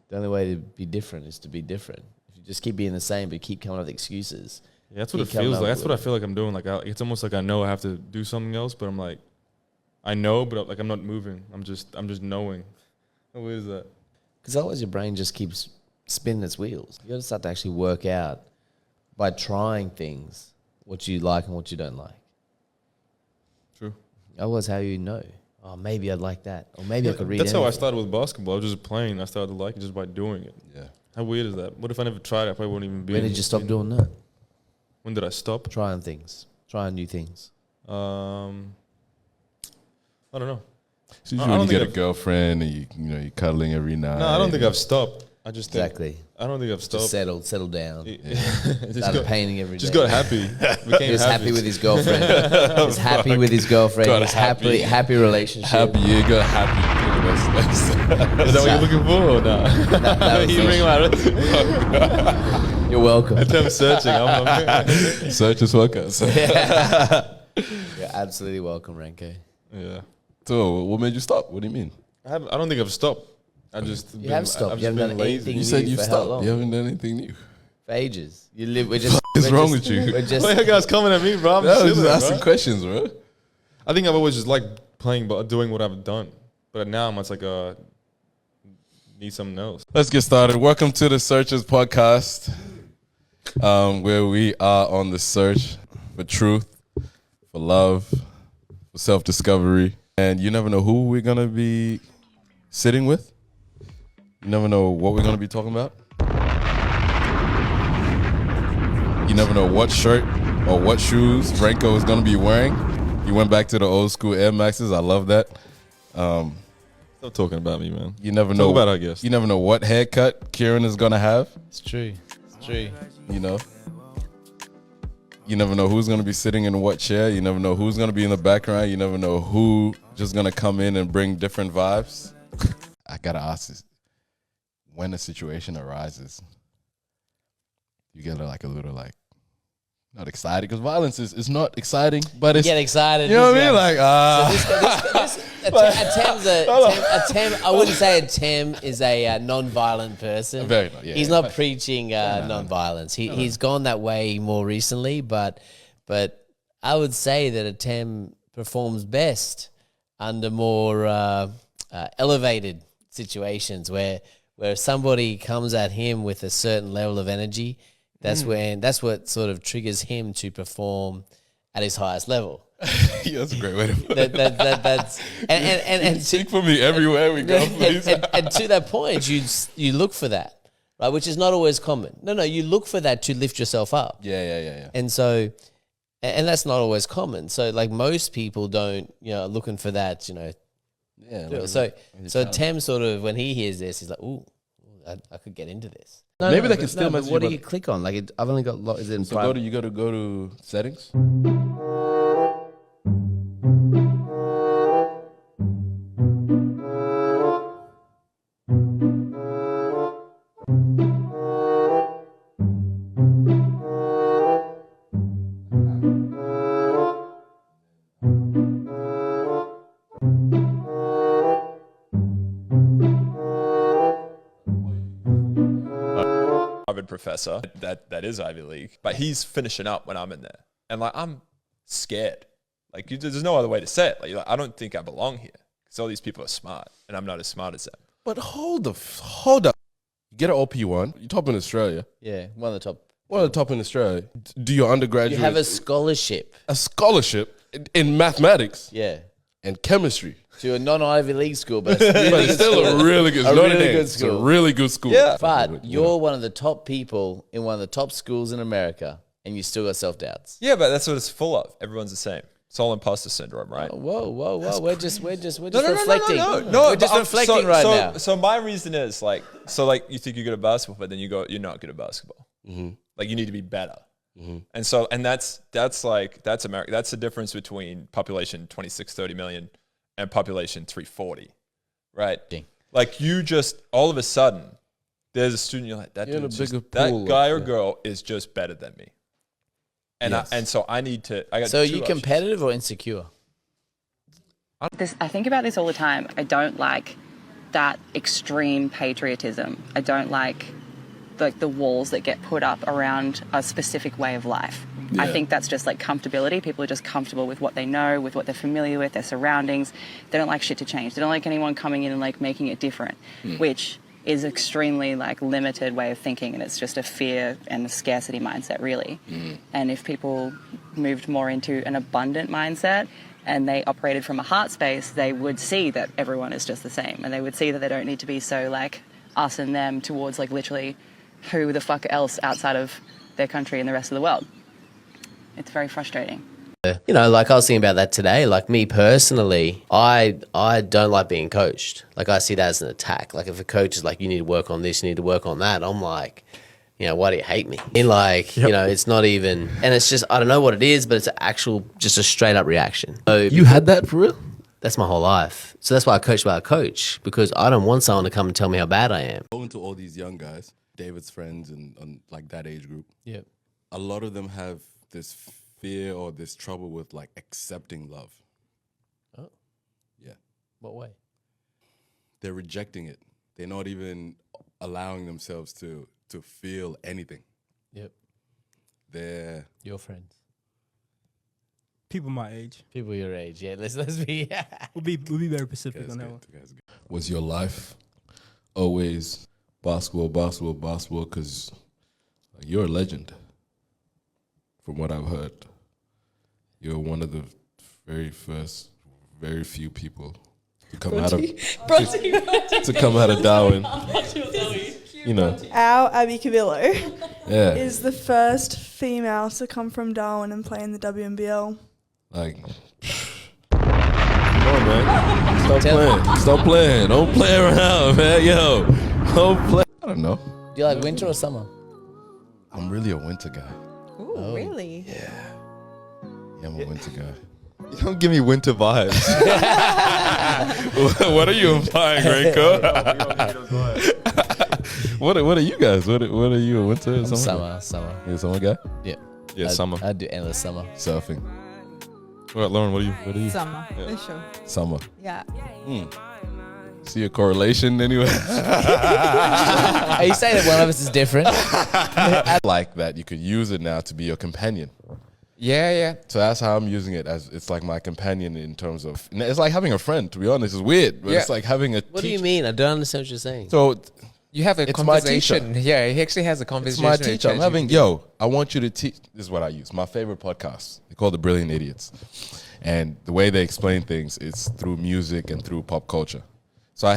The only way to be different is to be different. If you just keep being the same, but keep coming up with excuses. Yeah, that's what it feels like. That's what I feel like I'm doing. Like it's almost like I know I have to do something else, but I'm like, I know, but like I'm not moving. I'm just knowing. What is that? Because otherwise your brain just keeps spinning its wheels. You got to start to actually work out by trying things, what you like and what you don't like. True. Otherwise, how you know? Oh, maybe I'd like that, or maybe I could read. That's anything. how I started with basketball. I was just playing. I started to like it just by doing it. Yeah. How weird is that? What if I never tried it? I probably wouldn't even be. When did you stop doing that? When did I stop? Trying things, trying new things. I don't know. It's usually when you get a girlfriend and you're cuddling every night. No, I don't think I've stopped. I just think, Exactly. I don't think I've stopped. Just settled down. Yeah. Started painting every day. Just got happy. He was happy with his girlfriend. He was happy with his girlfriend. He was happy relationship. Happy, you got happy. Is that what you're looking for or not? That You ring my You're welcome. I'm searching. I'm Search as workers. You're absolutely welcome, Renke. Yeah. So, what made you stop? What do you mean? I don't think I've stopped. You have stopped. I've You haven't been done lazy. anything You said new you've for how stopped. long? You haven't done anything new. For ages. You live. We're just. What's we're wrong just- with you? We're just. Why you guys coming at me, bro? I'm No, I'm chilling, just asking bro. questions, bro. I think I've always just liked playing, but doing what I've done. But now I'm just like, need something else. Let's get started. Welcome to the Searchers Podcast, where we are on the search for truth, for love, for self-discovery. And you never know who we're going to be sitting with. You never know what we're going to be talking about. You never know what shirt or what shoes Renko is going to be wearing. You went back to the old school Air Maxes. I love that. Stop talking about me, man. You never Talk know about our guest. You never know what haircut Kieran is going to have. It's true. It's true. You know, you never know who's going to be sitting in what chair. You never know who's going to be in the background. You never know who just going to come in and bring different vibes. I got to ask this. When a situation arises, you get like a little like, not excited, because violence is not exciting, but it's... Get excited. You know what I mean? Like, I wouldn't say Atem is a non-violent person. Very not, yeah. He's not preaching non-violence. He's gone that way more recently, but I would say that Atem performs best under more elevated situations where somebody comes at him with a certain level of energy. That's what sort of triggers him to perform at his highest level. Yeah, that's a great way to put it. That's and Speak for me everywhere we go, please. and to that point, you look for that, right? Which is not always common. No, you look for that to lift yourself up. Yeah. And so, and that's not always common. So, like most people don't, looking for that, Yeah. So Tem sort of, when he hears this, he's like, "Ooh, I could get into this." Maybe they can still message What you, do you click on? Like, I've only got. Is it in So private? you got to go to settings. Harvard professor that is Ivy League, but he's finishing up when I'm in there, and like I'm scared. Like there's no other way to say it. Like I don't think I belong here because all these people are smart, and I'm not as smart as them. But hold up. You get an OP1. You're top in Australia. Yeah, one of the top. One of the top in Australia. Do your undergraduate... You have a scholarship. A scholarship in mathematics. Yeah. and chemistry. To a non-Ivy League school, but it's, really But it's still a really good, a Notre really Dame, good it's a school. really good school. Yeah. But You you're know. one of the top people in one of the top schools in America, and you still got self-doubts. Yeah, but that's what it's full of. Everyone's the same. It's all imposter syndrome, right? Whoa. We're just No, reflecting. No, We're just but reflecting right now. So my reason is like you think you're good at basketball, but then you're not good at basketball. Mm-hmm. Like you need to be better. Mm-hmm. And that's America. That's the difference between population 30 million and population 340, right? Dang. Like you just all of a sudden there's a student you're like that You're in a dude's just- bigger that pool, guy or yeah. girl is just better than me. And Yes. so I need to. I got So are two you options. competitive or insecure? I think about this all the time. I don't like that extreme patriotism. I don't like the walls that get put up around a specific way of life. I Yeah. think that's just like comfortability. People are just comfortable with what they know, with what they're familiar with, their surroundings. They don't like shit to change. They don't like anyone coming in and like making it different, which is extremely like limited way of thinking, and it's just a fear and a scarcity mindset really. And if people moved more into an abundant mindset and they operated from a heart space, they would see that everyone is just the same, and they would see that they don't need to be so like us and them towards like literally who the fuck else outside of their country and the rest of the world. It's very frustrating. You know, like I was thinking about that today. Like me personally, I don't like being coached. Like I see that as an attack. Like if a coach is like, you need to work on this, you need to work on that, I'm like, you know, why do you hate me? And like, you know, it's not even, and it's just, I don't know what it is, but it's just a straight up reaction. So You had that for real? That's my whole life. So that's why I coach by a coach, because I don't want someone to come and tell me how bad I am. Going to all these young guys, David's friends and like that age group. Yep. A lot of them have this fear or this trouble with like accepting love. Oh. Yeah. What way? They're rejecting it. They're not even allowing themselves to feel anything. Yep. They're Your friends. People my age. People your age, yeah. Let's be We'll be very specific on that one. Was your life always basketball? Because you're a legend. From what I've heard, you're one of the very few people to come out of to come out of Darwin. You know, Our Abby Cavillo Yeah. is the first female to come from Darwin and play in the WNBL. like, come on, man, stop playing, stop playing, don't play around, man, yo, don't play. I don't know. Do you like winter or summer? I'm really a winter guy. Ooh, really? Yeah, I'm a winter guy. You don't give me winter vibes. What are you implying, Granko? What are you guys? What are you, a winter or summer? Summer. You a summer guy? Yeah. Yeah, summer. I do endless summer. Surfing. All right, Lauren, what are you? Summer, Yeah. for sure. Summer. Yeah. See a correlation anyway? Are you saying that one of us is different? I like that you could use it now to be your companion. Yeah. So that's how I'm using it, as it's like my companion in terms of, it's like having a friend, to be honest. It's weird, but it's like having a What do you mean? I don't understand what you're saying. So You have a it's my conversation. teacher. Yeah, he actually has a It's conversation. my with teacher. I'm ChatGPT. having, I want you to teach. This is what I use. My favorite podcast. They call The Brilliant Idiots. And the way they explain things is through music and through pop culture. So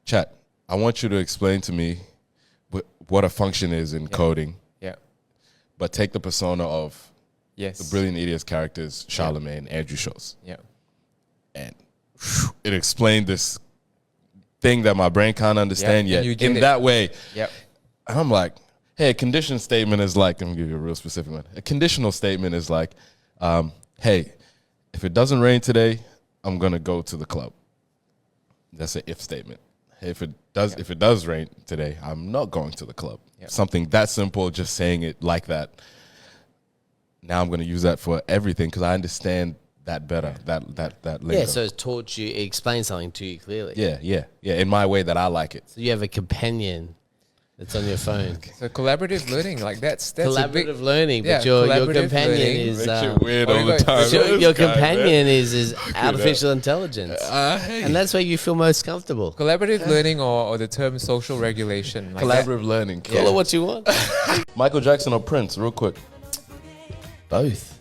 chat, I want you to explain to me what a function is in coding. Yeah. But take the persona of Yes. the Brilliant Idiots characters, Charlemagne, Andrew Schultz. Yeah. And it explained this thing that my brain can't understand Yeah, and you yet get in it. that way. Yep. And I'm like, hey, a conditional statement is like, I'm gonna give you a real specific one. A conditional statement is like, hey, if it doesn't rain today, I'm gonna go to the club. That's an if statement. Hey, if it does rain today, I'm not going to the club. Yep. Something that simple, just saying it like that. Now I'm gonna use that for everything because I understand that better. That lingo. Yeah, so it's taught you, it explains something to you clearly. Yeah, in my way that I like it. So you have a companion that's on your phone. So collaborative learning, like that's a big, collaborative learning, but your collaborative companion learning. is Makes it weird all the time. Your This guy, companion man. is artificial intelligence, hey. and that's where you feel most comfortable. Collaborative learning or the term social regulation. Like Collaborative learning. Call it what you want. Michael Jackson or Prince, real quick. Both.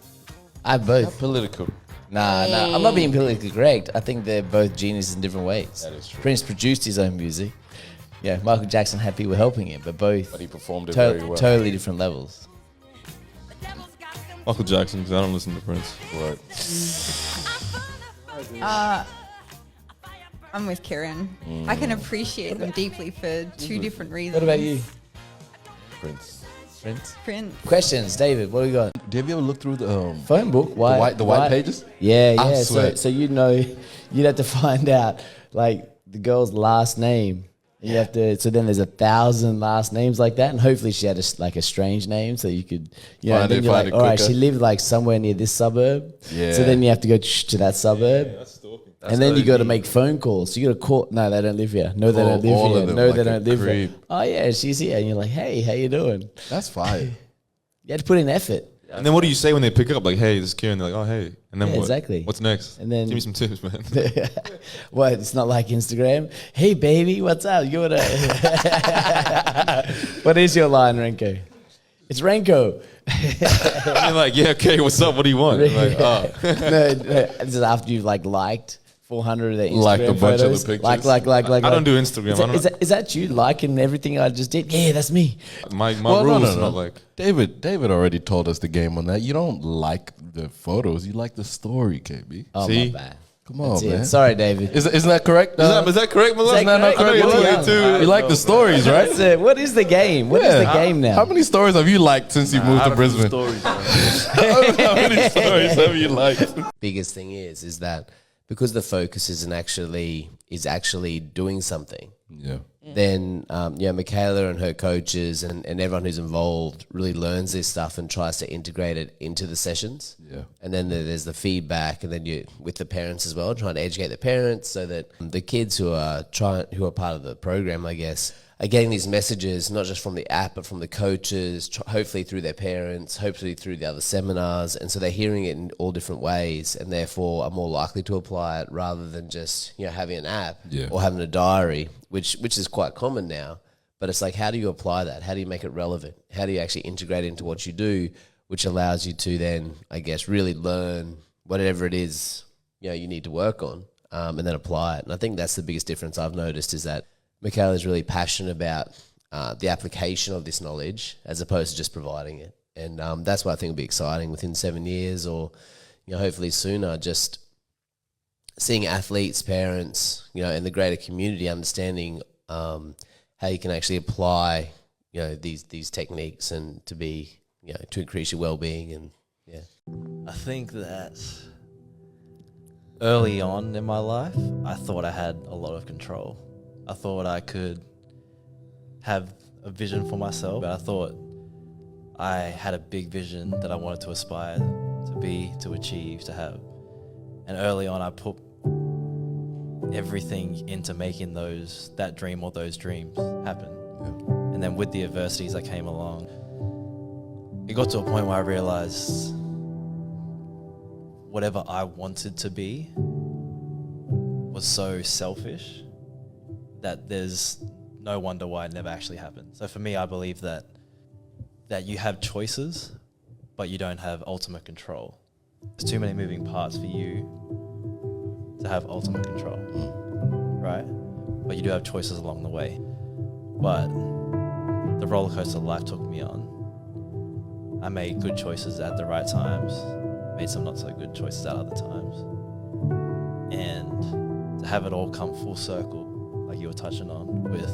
I have both. Not political. Nah. I'm not being politically correct. I think they're both geniuses in different ways. That is true. Prince produced his own music. Yeah, Michael Jackson had people helping him, but both. But he performed it very well. Totally different levels. Michael Jackson, because I don't listen to Prince. Right. I'm with Kieran. I can appreciate them deeply for two different reasons. What about you? Prince. Prince. Questions, David. What do we got? Have you ever looked through the phone book? The white pages? Yeah. I swear. So you'd have to find out like the girl's last name. You have to. So then there's 1,000 last names like that, and hopefully she had a strange name, so you could, Find then it- you're find like, it all right, quicker. she lived like somewhere near this suburb. Yeah. So then you have to go to that suburb. That's stalking. And then you got to make phone calls. So you got to call. No, they don't live here. No, they don't Call all live of here. them No, like they a don't live here. creep. Oh yeah, she's here, and you're like, hey, how you doing? That's fire. You had to put in effort. And then what do you say when they pick up? Like, hey, this is Kieran. They're like, oh, hey. And then Yeah, what? exactly. What's next? And then give me some tips, man. What? It's not like Instagram. Hey, baby, what's up? You wanna? What is your line, Renko? It's Renko. You're like, yeah, okay, what's up? What do you want? I'm like, oh. no, this is after you've liked 400 of their Instagram Liked a bunch of the photos. pictures. Like. I don't do Instagram. Is that you liking everything I just did? Yeah, that's me. My Well, rules no. not like. David already told us the game on that. You don't like the photos. You like the story, KB. Oh, See? my bad. Come on, That's it. man. Sorry, David. Isn't that correct? Is that correct, Milan? Is that not I know you're correct? 22. You like the stories, right? That's it. What is the game? What is the game now? How many stories have you liked since you moved to Brisbane? How many stories have you liked? Biggest thing is that because the focus is actually doing something. Yeah. Then Michaela and her coaches and everyone who's involved really learns this stuff and tries to integrate it into the sessions. Yeah. And then there's the feedback, and then you with the parents as well, trying to educate the parents so that the kids who are part of the program, I guess, are getting these messages not just from the app but from the coaches, hopefully through their parents, hopefully through the other seminars, and so they're hearing it in all different ways, and therefore are more likely to apply it rather than just having an app or having a diary, which is quite common now. But it's like, how do you apply that? How do you make it relevant? How do you actually integrate it into what you do, which allows you to then, I guess, really learn whatever it is you need to work on, and then apply it. And I think that's the biggest difference I've noticed is that Michaela is really passionate about the application of this knowledge as opposed to just providing it. And that's what I think will be exciting within 7 years or, hopefully sooner, just seeing athletes, parents, and the greater community understanding how you can actually apply, these techniques and to be, to increase your well-being. And I think that early on in my life, I thought I had a lot of control. I thought I could have a vision for myself, but I thought I had a big vision that I wanted to aspire to be, to achieve, to have. And early on, I put everything into making that dream or those dreams happen. Yeah. And then with the adversities that came along, it got to a point where I realized whatever I wanted to be was so selfish that there's no wonder why it never actually happened. So for me, I believe that you have choices, but you don't have ultimate control. There's too many moving parts for you to have ultimate control, right? But you do have choices along the way. But the roller coaster life took me on. I made good choices at the right times, made some not so good choices at other times. And to have it all come full circle, like you were touching on, with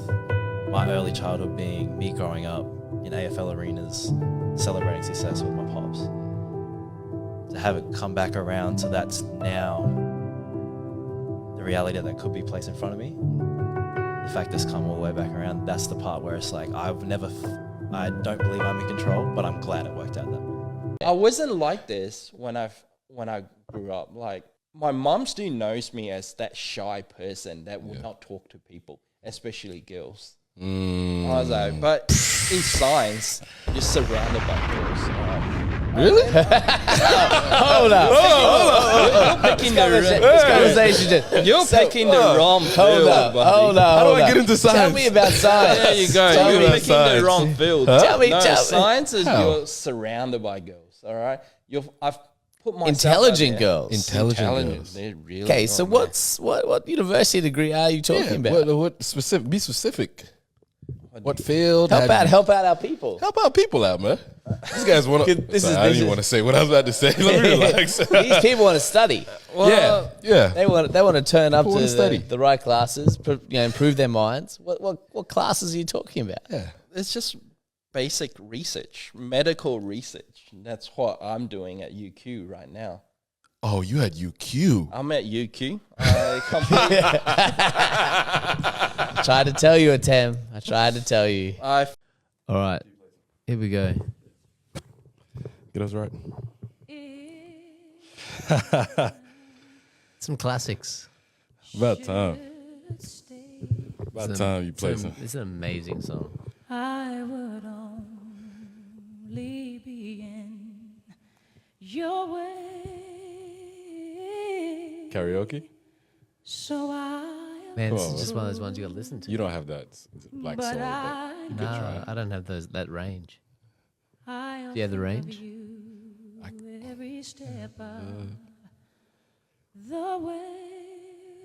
my early childhood being me growing up in AFL arenas, celebrating success with my pops. To have it come back around to that's now the reality that could be placed in front of me. The fact that's come all the way back around, that's the part where it's like, I don't believe I'm in control, but I'm glad it worked out that way. I wasn't like this when I grew up. Like, my mum still knows me as that shy person that would not talk to people, especially girls. I was like, but in science, you're surrounded by girls. Really? Hold up. You're picking You're picking the wrong field, buddy. Hold up. How do I get into science? Tell me about science. There you go. Tell You're me. picking the wrong field. Huh? Tell me. Science is you're surrounded by girls. All right. I've put myself Intelligent out there. girls. Intelligent girls. They're really Okay, so what university degree are you talking about? What specific? Be specific. What field? Help out our people. Help our people out, man. These guys want to. I didn't even want to say what I was about to say. Let me relax. These people want to study. Well, yeah. They want to turn up People to wanna study. the right classes, improve their minds. What classes are you talking about? Yeah. It's just basic research, medical research. That's what I'm doing at UQ right now. Oh, you had UQ. I'm at UQ. I tried to tell you, Atem. I tried to tell you. I All right, here we go. Get us right. Some classics. About time. About time you play some. It's an amazing song. I would only be in your way. Karaoke? So Man, Come this on, is just one of those ones you got to listen to. You don't have that black soul, but you can try. No, I don't have that range. Do you have the range? every step of the way.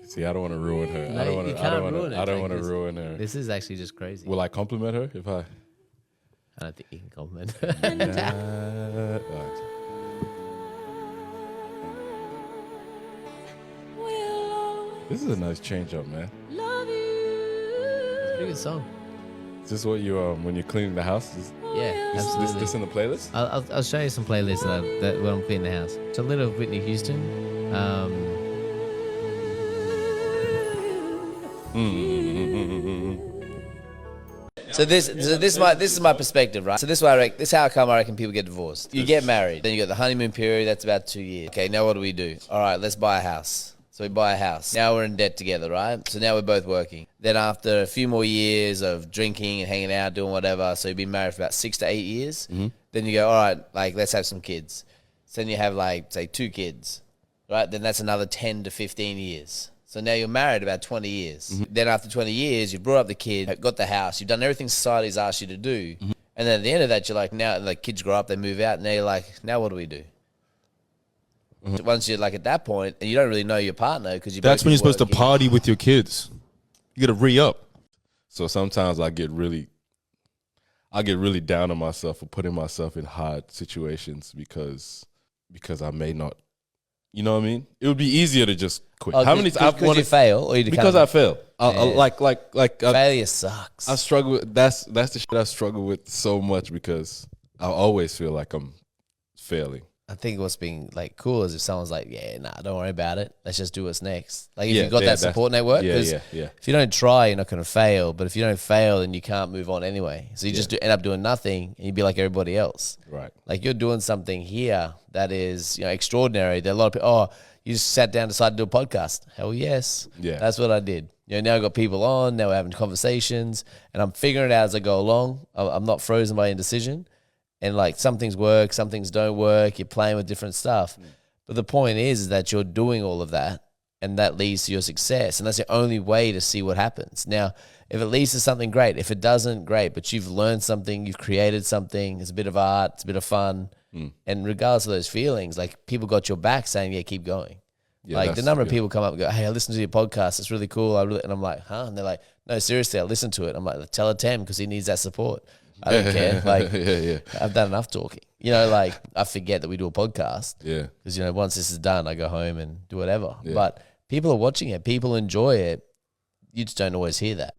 See, I don't want to ruin her. No, I don't want you to. can't I don't want ruin to. it, I don't Jake. want to This- ruin her. This is actually just crazy. Will I compliment her if I? I don't think you can compliment her. This is a nice change up, man. It's a pretty good song. Is this what you when you're cleaning the house? Yeah, This absolutely. in the playlist? I'll show you some playlists that when I'm cleaning the house. It's a little of Whitney Houston. So this is my perspective, right? So this is how come I reckon people get divorced. You get married, then you got the honeymoon period. That's about 2 years. Okay, now what do we do? All right, let's buy a house. So we buy a house. Now we're in debt together, right? So now we're both working. Then after a few more years of drinking and hanging out, doing whatever, so you've been married for about 6 to 8 years. Then you go, all right, like let's have some kids. So then you have like say 2 kids, right? Then that's another 10 to 15 years. So now you're married about 20 years. Then after 20 years, you've brought up the kid, got the house, you've done everything society's asked you to do. And then at the end of that, you're like, now the kids grow up, they move out, and now you're like, now what do we do? Once you're like at that point, and you don't really know your partner because you. That's when you're supposed to party with your kids. You got to re-up. So sometimes I get really down on myself for putting myself in hard situations because I may not. You know what I mean? It would be easier to just quit. Oh, How many times because you fail, or you because I fail? Failure sucks. I struggle with that's the shit I struggle with so much because I always feel like I'm failing. I think what's being like cool is if someone's like, yeah, nah, don't worry about it. Let's just do what's next. Like if Yeah, you've got yeah, that support network, yeah, 'cause yeah. if you don't try, you're not going to fail. But if you don't fail, then you can't move on anyway. So you just end up doing nothing, and you'd be like everybody else. Right. Like you're doing something here that is, extraordinary. There are a lot of people. Oh, you just sat down, decided to do a podcast. Hell yes. Yeah. That's what I did. Now I've got people on. Now we're having conversations, and I'm figuring it out as I go along. I'm not frozen by indecision. And like some things work, some things don't work. You're playing with different stuff. But the point is that you're doing all of that, and that leads to your success. And that's the only way to see what happens. Now, if it leads to something great, if it doesn't, great. But you've learned something, you've created something. It's a bit of art, it's a bit of fun. And regardless of those feelings, like people got your back saying, yeah, keep going. Yeah, like the that's number of good. people come up and go, hey, I listened to your podcast. It's really cool. And I'm like, huh? And they're like, no, seriously, I listened to it. I'm like, tell Tim because he needs that support. I don't care. Like, I've done enough talking. Like, I forget that we do a podcast. Yeah. Because, once this is done, I go home and do whatever. Yeah. But people are watching it. People enjoy it. You just don't always hear that.